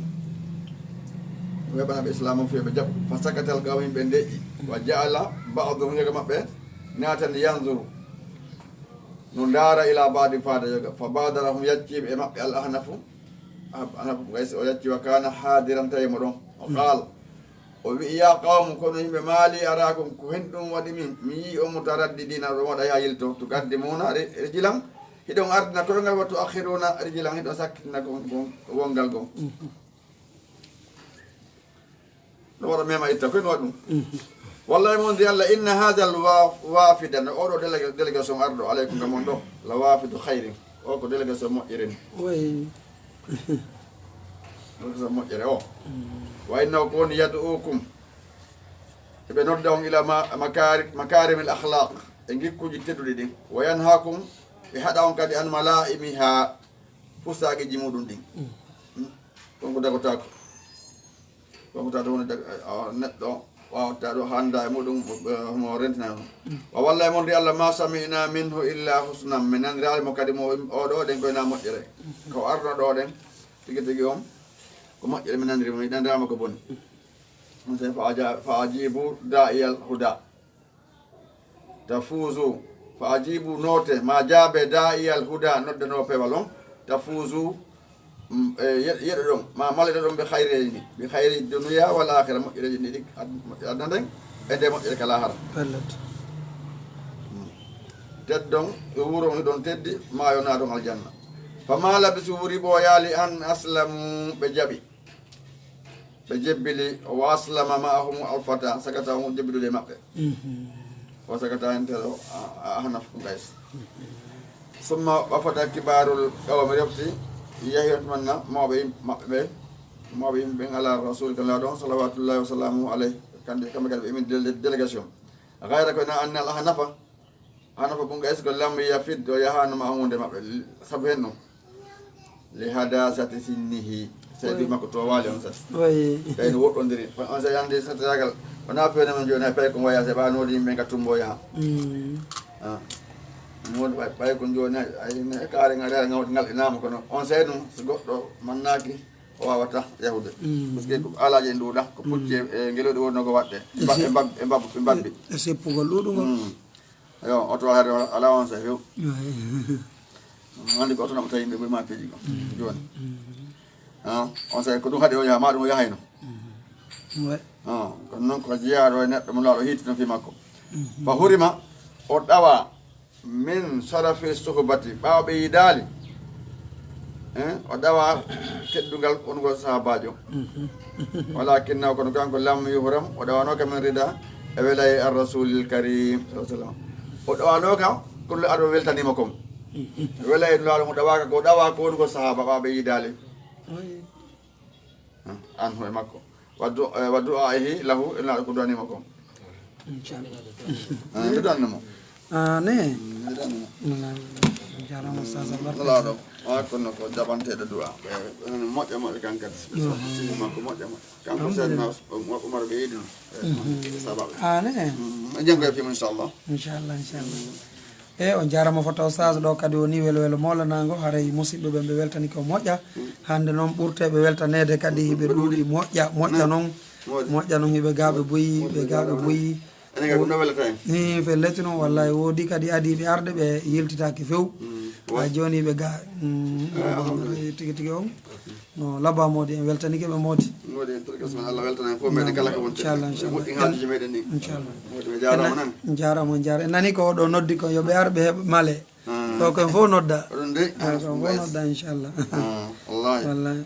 weɓanaɓe islam o fiyoɓe jaɓ fa sakatal gaw yimɓe ndeƴƴi wa jaala baduhum yoga maɓɓe natande yanzuru no ndaara ila badi fada yoga fa badarahum yacciɓe e maɓɓe al ahnafu anafu gaysi o yacci wa kana hadiran tawimo ɗon o qaal o wi ya qawmu kono yimɓe maali arakum ko hen ɗum waɗi min mi yi on mutaraddidina ɗon waɗa ya yilto to gaddimuna rijilan hiɗon ardina koyngal wattu akhiruna rijilan hiɗon sakkitina wongal gon no waɗa mema itta koyno waɗi ɗum wallahi mon di allah inna hada l wafida no oɗo délégation arɗo aleykum ga mon ɗo la wafidu hayrin o ko délégation moƴƴiren délégation moƴƴere o wa innahu ko woni yad'ukum eɓe nodda on ila makarim l akhlaq e gikkuji tedduɗi ɗin wa yanhakum ɓe haɗa on kadi an malaimiha fustaguiji muɗum ɗin ɗon ko dagotako wonko woni neɗɗo wawata ɗo handa e muɗum mo rentina on wa wallahi mon ri allah ma sami'na minhu illa husnan min nandiralimo kadi mo oɗo ɗen koyna moƴƴere ko arno ɗo ɗen tigi tigi on ko moƴƴere min nandirimo nandirama ko boni on tawi fa ajibu da'iyal huda tafuzu fa ajibu note ma jaabe da'i al huda noddano pewal on tafuzu yeɗo ɗon ma malede ɗon ɓe hayreyni ɓe hayri dunuya wal akhira moƴƴereji ɗiɗi adna nden e nde moƴƴere ka lahara teddon e wuro ni ɗon teddi mayona ɗon aljanna fa ma labisu wuri ɓoyali an aslamu ɓe jaaɓi ɓe jebbili wa aslama maahum alfata sagata hum jebbidude maɓɓe o sagata entero ahnaf gays summa ɓafata kibarul qawmi refti yehi on tumanna mawɓe maɓɓe ɓe mawɓe yimɓe ala rasul kan laɗon salawatullahi wa salamu alayhi kamɓe kadi ɓe imin délégation gayra koyna anni al hanafa bun gays ko lam yafid o yahanuma hunde maɓɓe saabu hen ɗum li hadasati sinnihi seydi makko to waali on sat kayno woɗɗodiri on sa yande satiragal wona fewne men joni hay payi ko wayase ɓanode yimɓe gattumbo yaha modi ɓay ko joni ayne kaare ngal gawde ngal inama kono on sey ɗum so goɗɗo mannaki o wawata yahude par ce que ko alaji e nduuɗa ko pucci e ngeloɗi wonno ko waɗɗe ɓe mbabbi e seppugol ɗuɗugol yo oto hade ala on sa few andi ko oto naɓa tawi yimɓe ɓurma peeji ko joni on sa ko ɗum haade o yaha ma ɗum o yahayno kono noon ko jeeyaɗo e neɗɗo mo laaɗo hiitino fi makko fa hurima o ɗawa min sarafi sohbati ɓawa ɓe yidaali o ɗawa teddugal wonugol sahabajo walakinna kono kanko lam yuhram o ɗawano min rida e welay ar rasulil karim sa sallam o ɗawano kam kono aɗo weltanima kom welay laaɗo mo ɗawaka ko ɗawa ko wonugol sahaba ɓawa ɓe yidaali an hoye makko wa du'aihi lahu ila ko du'anima kom inchallah du'annamo ne jarama sasa barka laaɗo wa kono ko jaɓanteɗo du'a moƴƴa kan kadi sigi makko moƴƴa kanko seedna Oumar ɓe yiɗino sabaɓe ne janggo e fima inchallah e on jarama fo taw sage ɗo kadi woni welwelo molanago haray musidɓe ɓe ɓe weltani ko moƴƴa hande noon ɓurteɓe weltanede kadi hiɓe ɗuuɗi moƴƴa noon hiɓe gaɓe boyi ni fe letti noon wallahi woodi kadi adiɓe arde ɓe yiltitaki few ha joni ɓe ga tigui tigui on no labba modi en weltanike ɓe moodi Allah weltana fof meɗen kala ko wonte moƴƴi haaliji meɗen ni inchallah jarama en nani ko oɗo noddi ko yoɓe ar ɓe heeɓa male ɗo koyen fof nodda kon fof nodda inchallah wallahi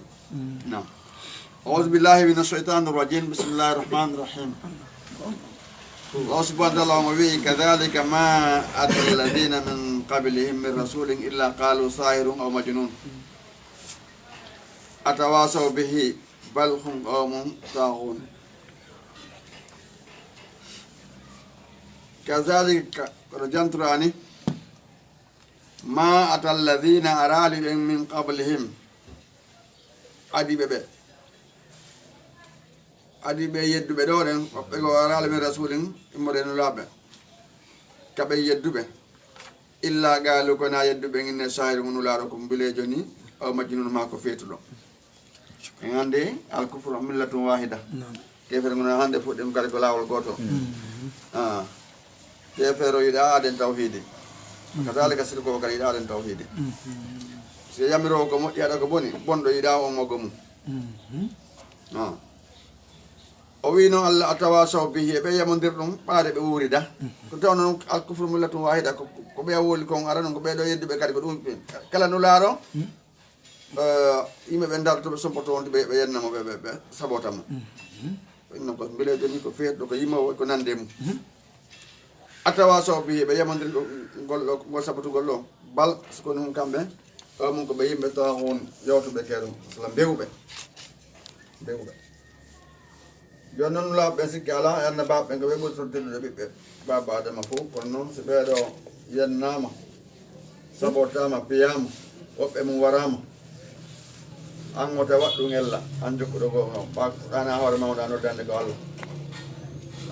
أعوذ بالله من الشيطان الرجيم بسم الله الرحمن الرحيم الله سبحانه وتعالى ومبيه كذلك ما أتى الذين من قبلهم من رسول إلا قالوا ساحر أو مجنون أتواصوا به بل هم قوم طاغون كذلك رجنت راني ما أتى الذين أراد من قبلهم أدي ببه adi ɓe yedduɓe ɗoɗen woɓɓe ko arala min rasulin immoɗen laaɓe kaɓe yedduɓe illa gaalu kona yedduɓe inne sahir mum nulaɗo ko mbilejo ni o majjinun ma ko feetuɗo en hande alkufru millatum wahida kefere gona hande fuɗɗim kadi ko lawol goto kefere o yiɗa aden tawhidi kadalika sirko kadi yiɗa aden tawhidi so yamirowo ko moƴƴi haɗa ko boni bonɗo yiɗa o moggo mum o wi noon Allah atawasaw bihi ɓe yamodir ɗum ɓaade ɓe wuurida ko taw noon alkufru millatum wahida ko ɓe woli kon ara noon ko ɓeɗo yedduɓe kadi ko ɗum kala nulaaɗo yimɓe ɓe darto ɓe sompoto wonde ɓe yennamo ɓe sabotamo inno ko mbilejo ni ko feetɗo ko yimmowo ko nande mum atawasaw bihi ɓe yamodir ɗum ngol sabatugol ɗo bal sikoni mum kamɓe mum ko ɓe yimɓe tawa on yewtuɓe keeɗum sala mbewɓe joni noon laaɓe sikki ala yanna baɓe ko ɓe ɓuri tottirɗude ɓiɓɓe baba adama fof kono noon so ɓeeɗo yennama sabotama piyama woɓɓe mum warama an wota waɗɗu ngella an jokkuɗo ko ɗana hoore mawɗa noddande ko Allah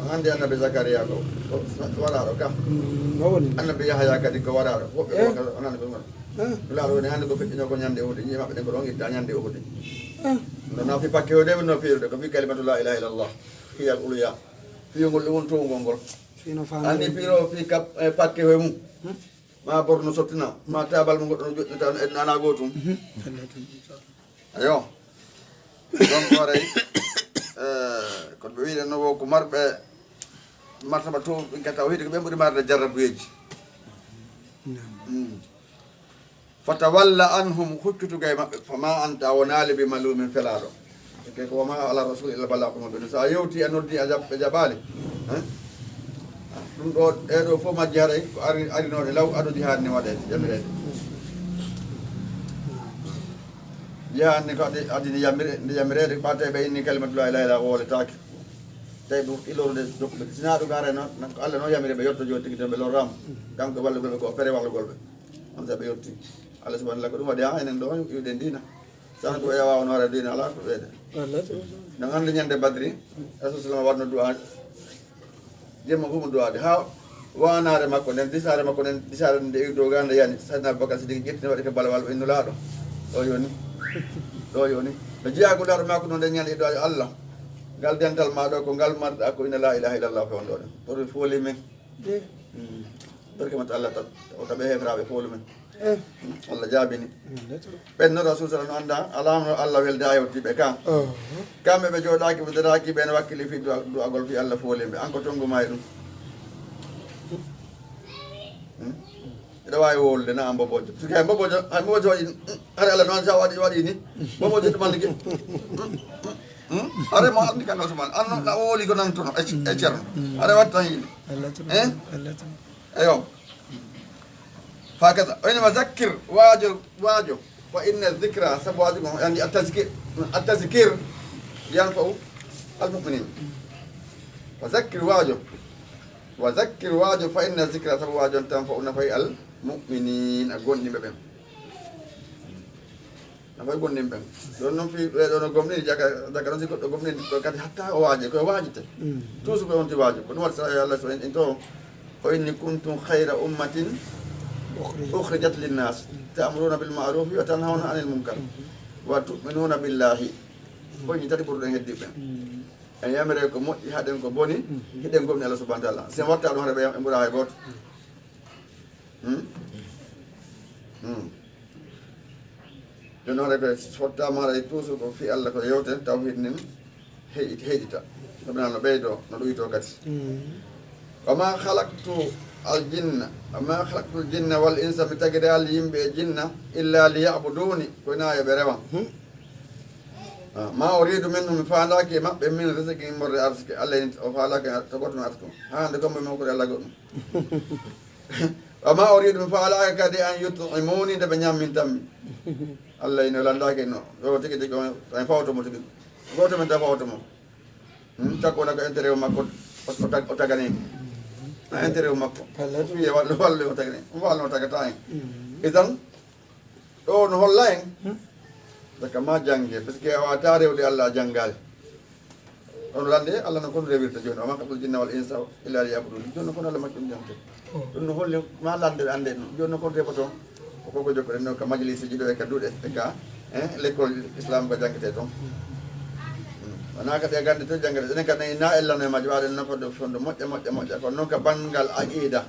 hande annabi Zacharia ko waɗaɗo kam annabi Yahaya kadi ko waɗaɗo woɓɓe onani ko laaɗo woni hande ko feƴƴino ko ñande uhude ñi maɓɓe ɗen ko ɗon itta ñande uhude no fi pakke o de no fiirude ko fi kalimatu la ilaha illallah hiyal uluya fiyogol ɗum won towngol ngol fino andi piro fi kap pakke we mum ma borno sottina ma tabal mo goddo joddi tan en ana gotum ayo donc waray ko be wiide no ko marbe martaba to gata o hidi be mbudi marde jarrabuyeji fatawalla anhum hukkutu gay mabbe fama anta wonali bi malumin felado ke ko ma ala rasul illa balaqu mabbe sa yewti anoddi ajabali ɗum ɗo ɗeɗo fof majji haɗay ko arinoɗe law aɗo jihaadni waɗede yamirede jihaadni ko adini nde yamirede ɓatte ɓe inni kalimatullahi la ilaha woletaake tawi ɗum ilorde dokkuɓe sina ɗum are noon ko allah noon yamire ɓe yetto joni tigui tan ɓe lorrama kanko wallugolɓe ko opéré wallugolɓe on sa ɓe yetti allah subhanallah ko ɗum waɗi ha enen ɗo iwɗe dina sana ko ɓeya wawno hoore dina ala ko ɓeede no hande ñande badri rasulullah waɗno du'a jemma fof mo duwade ha wanare makko nden disare makko nden disare nde iwdogande yani sadna bakar sidiqi ƴettine waɗi ko balawal o innu laaɗo ɗo yoni no jeeya ko ɗaɗo makko noon nde ñande idoaji allah ngal dental ma ɗo ko ngal marɗa ko ina la ilaha illallah fewon ɗo ɗen pour fooli men barke mat allah o taɓe hefraɓe fooli men Allah jaabini ɓenno rasul sallam no anda alamno allah welde ha yewtiɓe kan kamɓe ɓe jooɗaki ɓe daraki ɓen wakkili fi du'agol fi allah foolimɓe an ko tongumayi ɗum ɓeɗa wawi wolude na an bobojo soki hay bobojo waɗi hare allah noon sa waɗi ni bobojo ɗumandigi are mo andi kangal suman anno ɗa wooli ko nantono e ceerno are watta tan yiɗi eyo هكذا وإنما ذكر واجو فإن الذكرى سب واجو يعني التذكير ينفع المؤمنين فذكر واجو فإن الذكرى سب واجو تنفع نفع المؤمنين أقول نبهم نفع أقول نبهم لأنهم في لأنهم قومين جاك نسي قومين كذا حتى واجو كذا واجته توسو كذا أنت واجو كنوار سأل الله سبحانه إنتو وإن كنتم خير أمة أخرجت للناس تأمرون بالمعروف وتنهون عن المنكر وتؤمنون بالله بني تدي برد هدي بن أيام رأيكم هذين كبوني هذين كم الله سبحانه وتعالى سين وقت الله ربي أمبرا هاي بوت جنور ربي سوتا ما رأي توسو في الله كيوتن توحيد نم هيدا ربنا الله بيدو نلوي توكس وما خلقت الجن ما خلقت الجن والإنس بتقدر اليم بالجن إلا ليعبدوني كنا يبروا ما أريد منهم فعلاك ما من رزق مر أرزق الله فعلاك تقولون أرزقهم ها عندكم بموكل الله قولهم وما أريد من فعلاك كذي أن يطعموني دبنيام من دمي الله إنه لنداك إنه لو تيجي تيجي فاوتهم تيجي فاوتهم أنت فاوتهم تقول لك أنت ريوم ما كنت أتاكني انتري ومكو في والله وتاغني والله تاغتاي اذن دو نو هولاين دكا ما جانغي باسكو واتاري ودي الله جانغال on lande Allah no kon rewirta joni o makka jinna wal insa illa liya'budun joni kon Allah makko jante don no holle ma lande ande joni kon rebato ko ko jokko no ka majlisi jido e ka dude e ka l'école islam ko jangete ton wana ka te gande to jangere enen ka na ella no maji waade no ko do fondo moƴƴa ko non ka bangal aqida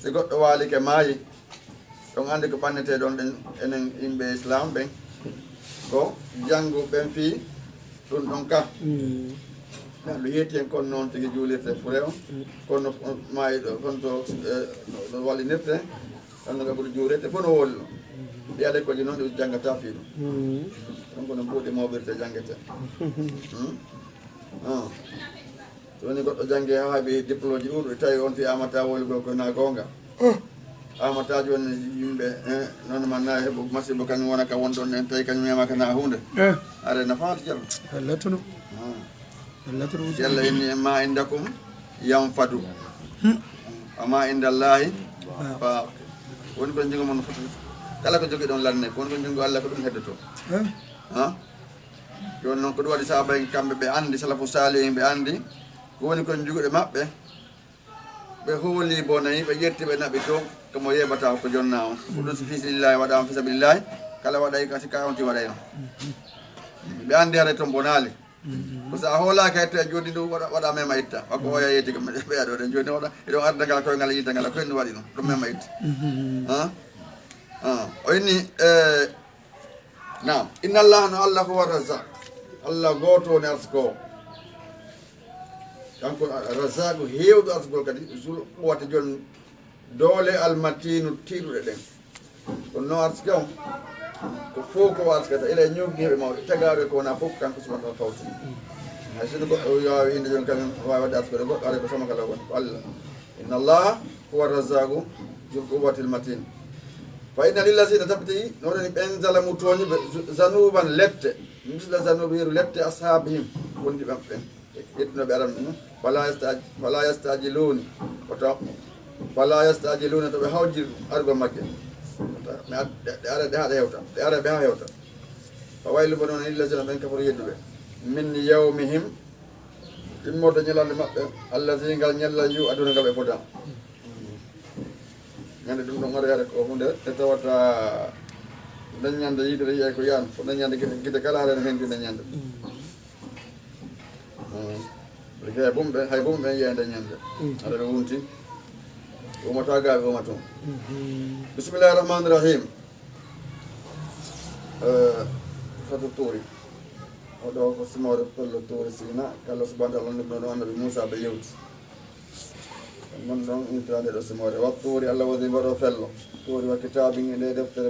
si goddo wali ke maayi don ande ko bannete don enen yimbe islam ben ko jangu ben fi dun don ka lu yeti en kon non tigi julirte furew kon maayi do kon to no wali nefte on nga buri jurete fono wollo yade ko non do jangata fi donc no boodi mawɓirte jangete so woni goɗɗo jange ha haaɓi diplôme ji ɗuɗo tawi on fi amata wolugol ko na gonga amata joni yimɓe noon manna heɓo masibo kañum wona ka wonɗon en tawi kañum memaka na hunde are nafaati jalo allatuno yalla inni ma indakum yanfadu ama indallahi fa woni ko jingo mon foti kala ko jogi ɗon lanne ko woni ko jingo Allah ko ɗum heddoto joni noon ko ɗum waɗi sahaba en kamɓe ɓe andi salafu salihin ɓe andi ko woni kon juguɗe maɓɓe ɓe hooli bo nayi ɓe ƴetti ɓe naɓi to komo yeɓata ko jonna on ko ɗum so fisilillahi waɗama fisabilillahi kala waɗay kasi ka onti waɗayno ɓe andi hare toon bonali ko sa hoolaka hette joni ndu waɗa mema itta wakko oya yetti ko ɓeyaɗo ɗen joni waɗa eɗo arda ngal koyngal yidda ngal ko henni waɗi ɗum ɗum mema itta o inni nam inna allaha no allah huwa razak allah goto woni arsiko kanko razak hewɗo arsugol kadi sul ɓowata joni doole almatinu tiɗuɗe ɗen kono no arsike on ko fof ko arsikata ila ñoggi heɓe mawɗe tagaɗo ko wona fof kanko subahana taala fawti hay sono goɗɗo yawi inde joni kamen wawi wadde arsikode goɗɗo ara ko sama kala woni ko allah inna allaha huwa razagu zul quwwatil matin fa inna lillazina tabtii noɗoni ɓen zalamu toñiɓe zanuban lette misla zanubi yeru lette ashabihim wondi ɓen ɓen ƴettunoɓe aram ɗum fala yastajiluni oto fala yastajiluna to ɓe hawjiri argol magge ɗe ara ɗe haɗa hewta ɗe ara ɓe ha hewta fa waylu bo noon lillazina ɓen kafaru yedduɓe min yawmihim timmorde ñalande maɓɓe allazi ngal ñalla yu aduna ngal ɓe fota ñande ɗum ɗon ara yaade ko hunde e tawata daññande yiidere yiyay ko yan fo daññande guide kala haɗen hen ndi daññande hay bumɓe ɓen yiya daññande aɗa ɓe wunti womata gaaɓe woma toon bisimillahi rahmani rahim fatu tuuri oɗo ko simore pello tuuri sina kala subahana taala nde ɗo annabi moussa ɓe yewti non ɗon intrade ɗo simore wattuuri allah waɗi mbaɗo fello tuuri wa kitabin e nde deftere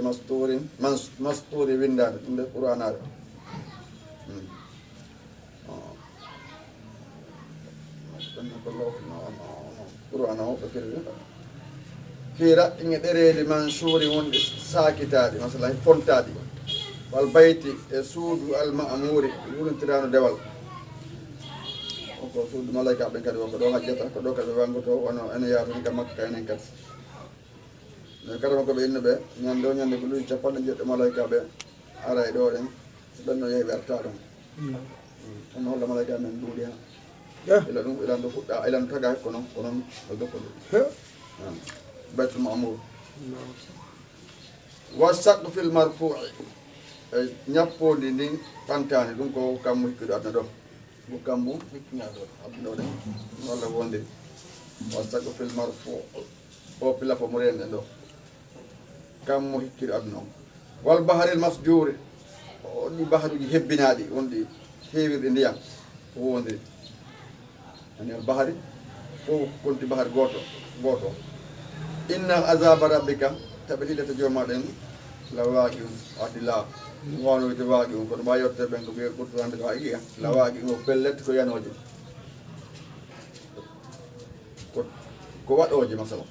masturi windade ɗum nde qouranare qouran o ɓe firde fi raɗɗi e ɗereji mansouri wonɗi sakitaɗi masalan fontaɗi wal bayti e suudu almamuri wurintirano dewal oko suudu malayka ɓen kadi wonko ɗo hajjata ko ɗo kadi ɓe wangoto wono ene yatoni ka makka enen kadi mais kadi wonko ɓe innuɓe ñande o ñande ko luyi capanɗe jeɗɗo malayka ɓe ara e ɗo ɗen so ɓenno yeehi ɓe arta ɗon ono holla malayka men duuɗi ha ila ɗum ilan ɗo fuɗɗa ilan ɗo taga ko noon ko noon o dokko ɗum baytul mamour wa sakfil marfui e ñappodi ndin pantani ɗum ko kammu hikkuɗo adna ɗo ko kammu hikkiñaɗo adna ɗo ɗen walla wondiri wa sakfil marfu o pilafo mo rende ɗo kammu hikkiɗo adna o wal baharil masjuri ɗi baharuji hebbinaɗi wonɗi heewirɗi ndiyam ko wondiri ani al bahari fof konti bahari goto inna azaba rabbika taɓe ɗiɗata jomaɗen la waaqi um waddi laa wano wide waaqi um kono ma yette ɓen ko ɓe ɓurtorande ko iya la waaqi um o pellette ko yanoje ko waɗoje masala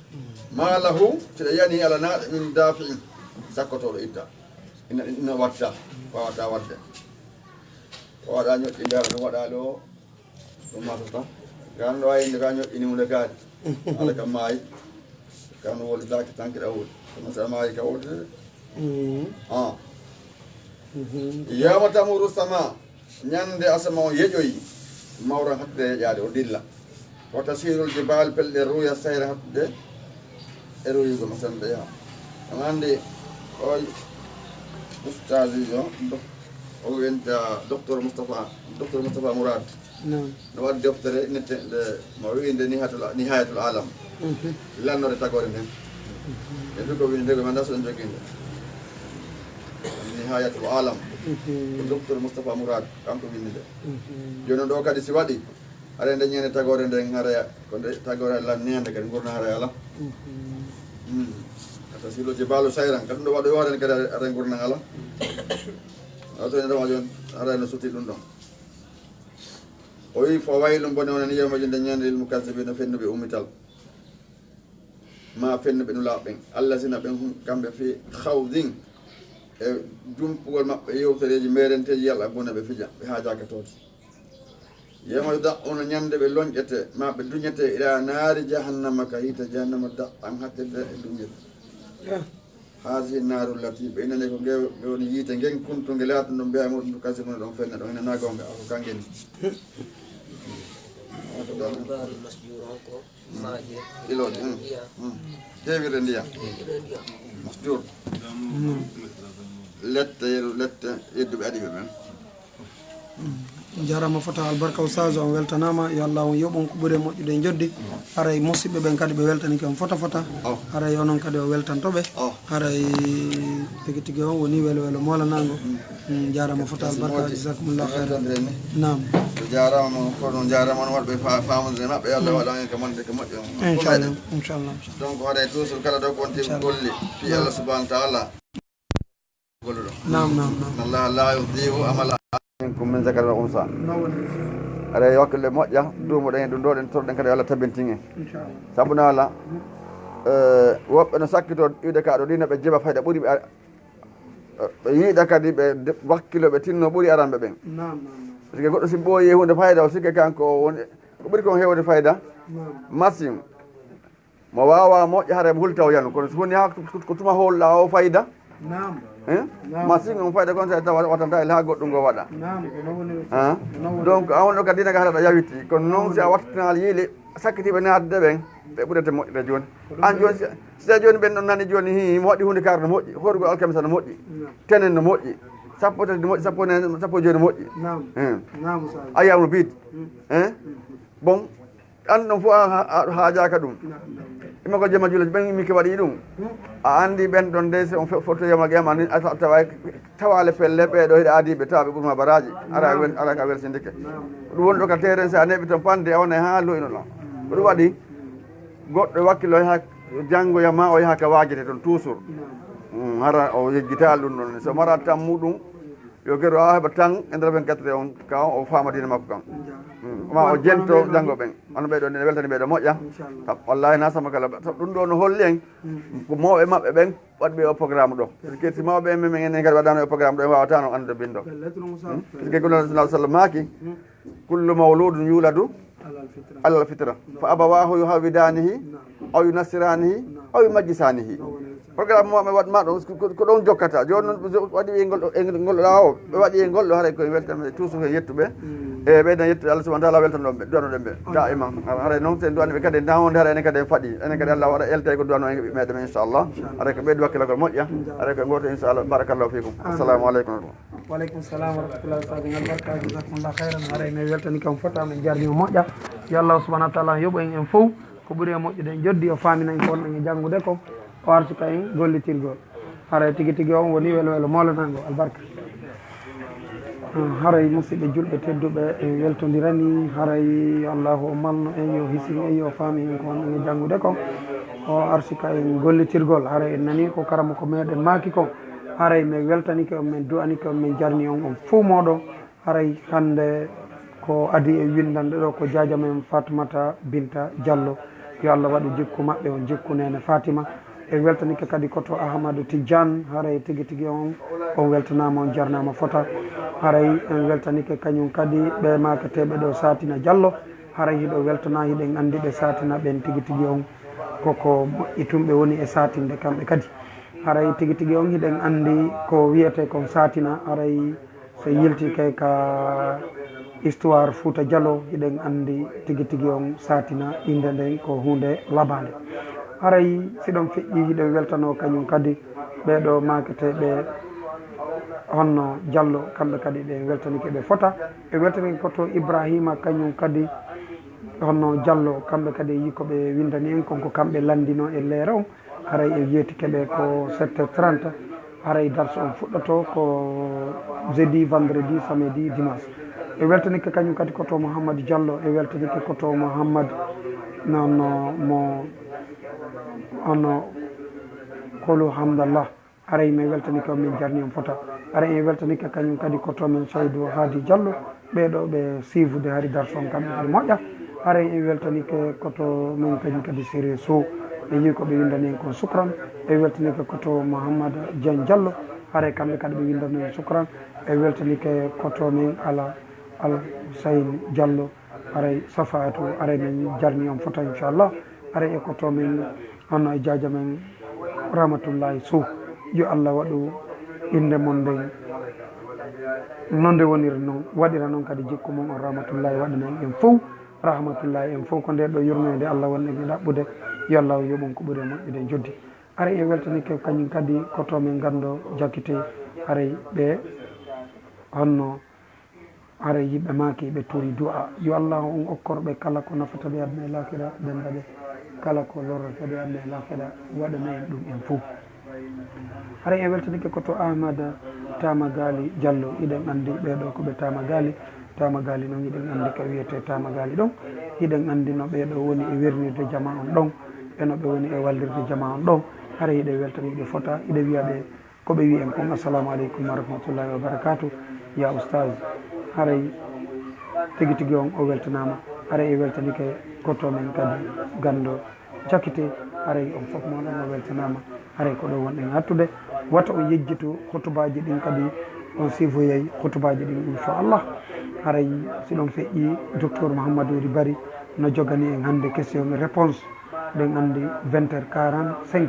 ma lahu siɗa yani ala naɗe min dafi in sakkotoɗo itta ina watta wawata wadde o waɗa ñoƴƴi ndara ɗum waɗa ɗo ɗum matata gan ɗo wayinde ka ñoƴƴini hunde kaari ala kam maayi kano woldaki tanke ɗawol kono sa maayi ka woldede yama tamuru sama ñande asama o yeƴoyi mawran hattude yeƴade o dilla wata sirol jibal pelɗe ruya sayra hattude e ruyugo masalan ɓe yaha on andi oy ustage o wiyenta docteur moustapha mourad no waɗi deftere innetteɗe mo winde nihayatul alam lannore tagore nden e fi ko windego ma ndaso en joguinde nihayatul alam ko docteur moustapha mourad kanko windide joni ɗo kadi si waɗi ara dañede tagore nden haraya ko nde tagore lannede kadi gurna haray ala ata siloji baalo sayran kadi ɗum ɗo waɗo yoren kadi ara gurnan ala awtone ɗoma joni harayno suti ɗum ɗon o wi fo waylum bone wonani yewmaji nde ñande lil mukazzibina fennuɓe ummital ma fennuɓe no laaɓɓen allah sina ɓen kamɓe fi hawdin e jumpugol maɓɓe yewtoreji merenteji yalla bone ɓe fija ɓe haajaka toon yewma da ono ñande ɓe loñƴete ma ɓe duñete ila naari jahannama ka hiita jahannama da an hakkede e duñete haasi naarul lati ɓe inane ko gewoni yiite gen kuntuge laata ɗum mbiya muɗum to kasi mone ɗon fenne ɗon ina nagonga ko kangeni iloje heewirde ndiyam masjur lette yedduɓe aɗiɓe ɓen jarama fota albarka usage on weltanama yo allah on yoɓon ko ɓuuri moƴƴude joddi haray musidɓe ɓen kadi ɓe weltanike on fota haray onon kadi o weltantoɓe haray tigi tigui on woni welo welo molanago jarama fota albarka jasakumullah khairan nam jarama kono jarama on waɗɓe famodire mabɓe yo allah waɗa en ko monde ko moƴƴo inchallah donc haɗa toujours kala ɗo ko wonti golli fi allah subahanahu wa taala golluɗo nam allah la yudiu amala ko min zakara unsa aɗa wakkille moƴƴa duumoɗen e ɗum ɗo ɗen torɗen kadi allah tabintin en saabu naala woɓɓe no sakkito iwde ka ɗo ɗina ɓe jeeɓa fayda ɓuuri ɓe yiiɗa kadi ɓe wakkilo ɓe tinno ɓuuri aranɓe ɓen par ce que goɗɗo si ɓooyi hunde fayda o sikke kanko woni ko ɓuuri kon hewde fayda machine mo wawa moƴƴa haare mo hulta o yano kono so woni ha ko tuma holɗa o fayda machine on fayda kon sa tawa wattanta ele ha goɗɗum ngo waɗa donc a wonɗo kadi dinaga haɗaɗa yawiti kono noon si a wattanal yiile sakkitiɓe natde ɓen ɓe ɓurete moƴƴude joni an joni sida joni ɓen ɗon nani joni hi mo waɗi hunde kar no moƴƴi horgo alkamisa no moƴƴi tenen no moƴƴi sappo tati no moƴƴi sappo joni moƴƴi a yiyama no biide bon an ɗon fof haajaka ɗum ima ko jema juuloji ɓen miki waɗi ɗum a andi ɓen ɗon de on fotoyama ƴema ni tawa tawale pelle ɓeɗo hiɗa adiɓe tawa ɓe ɓurma baraji ara ka wersindike ɗum woni ɗo ka terrain sa neɓi toon pande on e ha loyno ɗon ko ɗum waɗi goɗɗo wakkilo yaha janggoyama o yaha ka wajete toon toujours hara o yejjital ɗum ɗon so mara tan muɗum yo gueɗo a heɓa tan e nder 24 on ka o faama dina makko kan ma o jento janggo ɓen hono ɓeɗo ne weltani ɓeɗo moƴƴa wallahi na sama kala ɗum ɗo no holli en ko mawɓe mabɓe ɓen waɗɓe o programme ɗo ketti mawɓe men enen kadi waɗano o programme ɗo en wawata no andude bindo parce que golla sallam maaki kullu mawludun yuladu alal fitra fa abawahu yuhawidanihi aw yunassiranihi aw yumajjisanihi programme moɓe waɗma ɗo ko ɗon jokkata joni noon waɗi ngol ɗa o ɓe waɗi e ngol ɗo haray koye weltanɓe toujours e yettuɓe e ɓeyden yettude allah subahana taala weltanoɓe duwanoɗen ɓe daiman haray noon sen duwani ɓe kadi dawode hara enen kadi en faaɗi enen kadi allah waɗa eltay ko duwano en ɓiɓɓe meɗen inchallah haray ko ɓeydi wakkilagol moƴƴa haray koye goto inchallah barakallahu fikum assalamu aleykum waleykum salam wa rahmatullah sadio albarka jasakumullah hayran haray mi weltani kam fota min jarnima moƴƴa yo allah subahana taala yoɓo en fof ko ɓuuri e moƴƴude en joddi o famina en ko wonɗen e janggude ko o arsuka en gollitirgol haray tigui tigui on woni welo welo molanago albarka haray musidɓe julɓe tedduɓe en weltodirani haray allahu o malno en yo hisin en yo faami en ko wonɗen e janggude ko o arsika en gollitirgol haray en nani ko karama ko meɗen maaki ko haray min weltanike on min du'anike on min jarni on fuu moɗon haray hande ko adi e windande ɗo ko jaaja men Fatoumata Binta Diallo yo Allah waɗu jikku maɓɓe on jikku nene Fatima e weltanike kadi koto Ahmadou Tidiane haray tigui tigui on weltanama on jarnama fota haray en weltanike kañum kadi ɓe makateɓe ɗo Satina Diallo haray hiɗo weltana hiɗen andi ɓe Satina ɓen tigui tigui on koko moƴƴitumɓe woni e satinde kamɓe kadi haray tigui tigui on hiɗen andi ko wiyete kon Satina haray so yilti kay ka histoire Fouta Diallo hiɗen andi tigui tigui on Satina inde nden ko hunde labade haray siɗon feƴƴi hiɗen weltano kañum kadi ɓeɗo maketeɓe honno Diallo kamɓe kadi ɓe weltanike ɓe fota ɓe weltanike koto Ibrahima kañum kadi honno Diallo kamɓe kadi yi koɓe windani en konko kamɓe landino e leere on haray e wiyetikeɓe ko 7h30 haray darso on fuɗɗoto ko jeudi vendredi samedi dimanche e weltanike kañum kadi koto Mouhamadou Diallo e weltanike koto Mouhamadou nono mo ono kolu hamdallah haray mi weltanike on min jarni on fota haray en weltanike kañum kadi koto men Saydou Hadi Diallo ɓeɗo ɓe suivde hari darso on kamɓe kadi moƴƴa haray en weltanike koto men kañum kadi Séré Sow ɓe yi ko ɓe windani en kon Soukran e weltanike koto Mouhamadou Dieng Diallo haray kamɓe kadi ɓe windani en Soukran e weltanike koto men Al Sayn Diallo haray Safatou haray min jarni on fota inchallah haray e koto men hono e jaaja men Rahmatullahi Sow yo Allah waɗu inde mon nden nonde woniri noon waɗira noon kadi jikku mon on Rahmatullahi waɗanen en fof Rahmatullahi en fof ko nde ɗo yurmede Allah wonɗen e ɗaɓɓude yo Allah yoɓon ko ɓuuri moƴƴude joddi haray e weltanike kañum kadi koto men gando jakkite haray ɓe honno ara yimɓe maaki ɓe turi du'a yo allah on okkorɓe kala ko nafata ɓe adna e lakira denda ɓe kala ko lorrata ɓe adna e lakira waɗana en ɗum en fof ara en weltanike koto ahmada Tamagali Diallo iɗen andi ɓeɗo koɓe Tamagali noon iɗen andi ko wiyete Tamagali ɗon iɗen andi no ɓeɗo woni e wernirde jama on ɗon eno ɓe woni e wallirde jama on ɗon hara yiɗe weltani ɗe fota iɗe wiyaɓe koɓe wi en kon assalamu aleykum wa rahmatullahi wa barakatuh ya oustage haray tigui tigui on o weltanama haray e weltanike koto men kadi gando jakite haray on foof moɗon o weltanama haray ko ɗo wonɗen hattude wata o yejjitu hutubaji ɗin kadi on sifoyey hutubaji ɗin inchallah haray siɗon feƴƴi docteur Mouhamadou Ry Bari no jogani en hande question réponse ɗen andi 20h45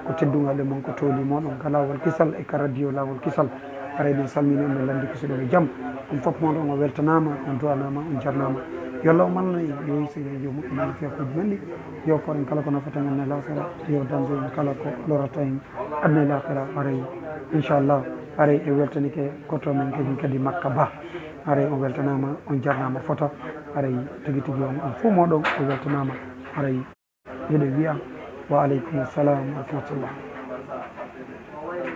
ko teddugal e mon ko tooli moɗon ka lawol kisal e ka radio lawol kisal haray ɗen salmini on landi ko siɗon e jaam on foof moɗon o weltanama on duwanama on jarnama yo allah o malna en yo yisi yo moƴƴinani feekuji men ɗi yo koren kala ko nafata en adna e lakira yo dande en kala ko lorata en adna e lakira haray inchallah haray e weltanike koto men kadi Makka Ba haray o weltanama on jarnama fota haray tigui tigui on fo moɗon o weltanama haray yeɗe wiya wa aleykum assalam wa rahmatullah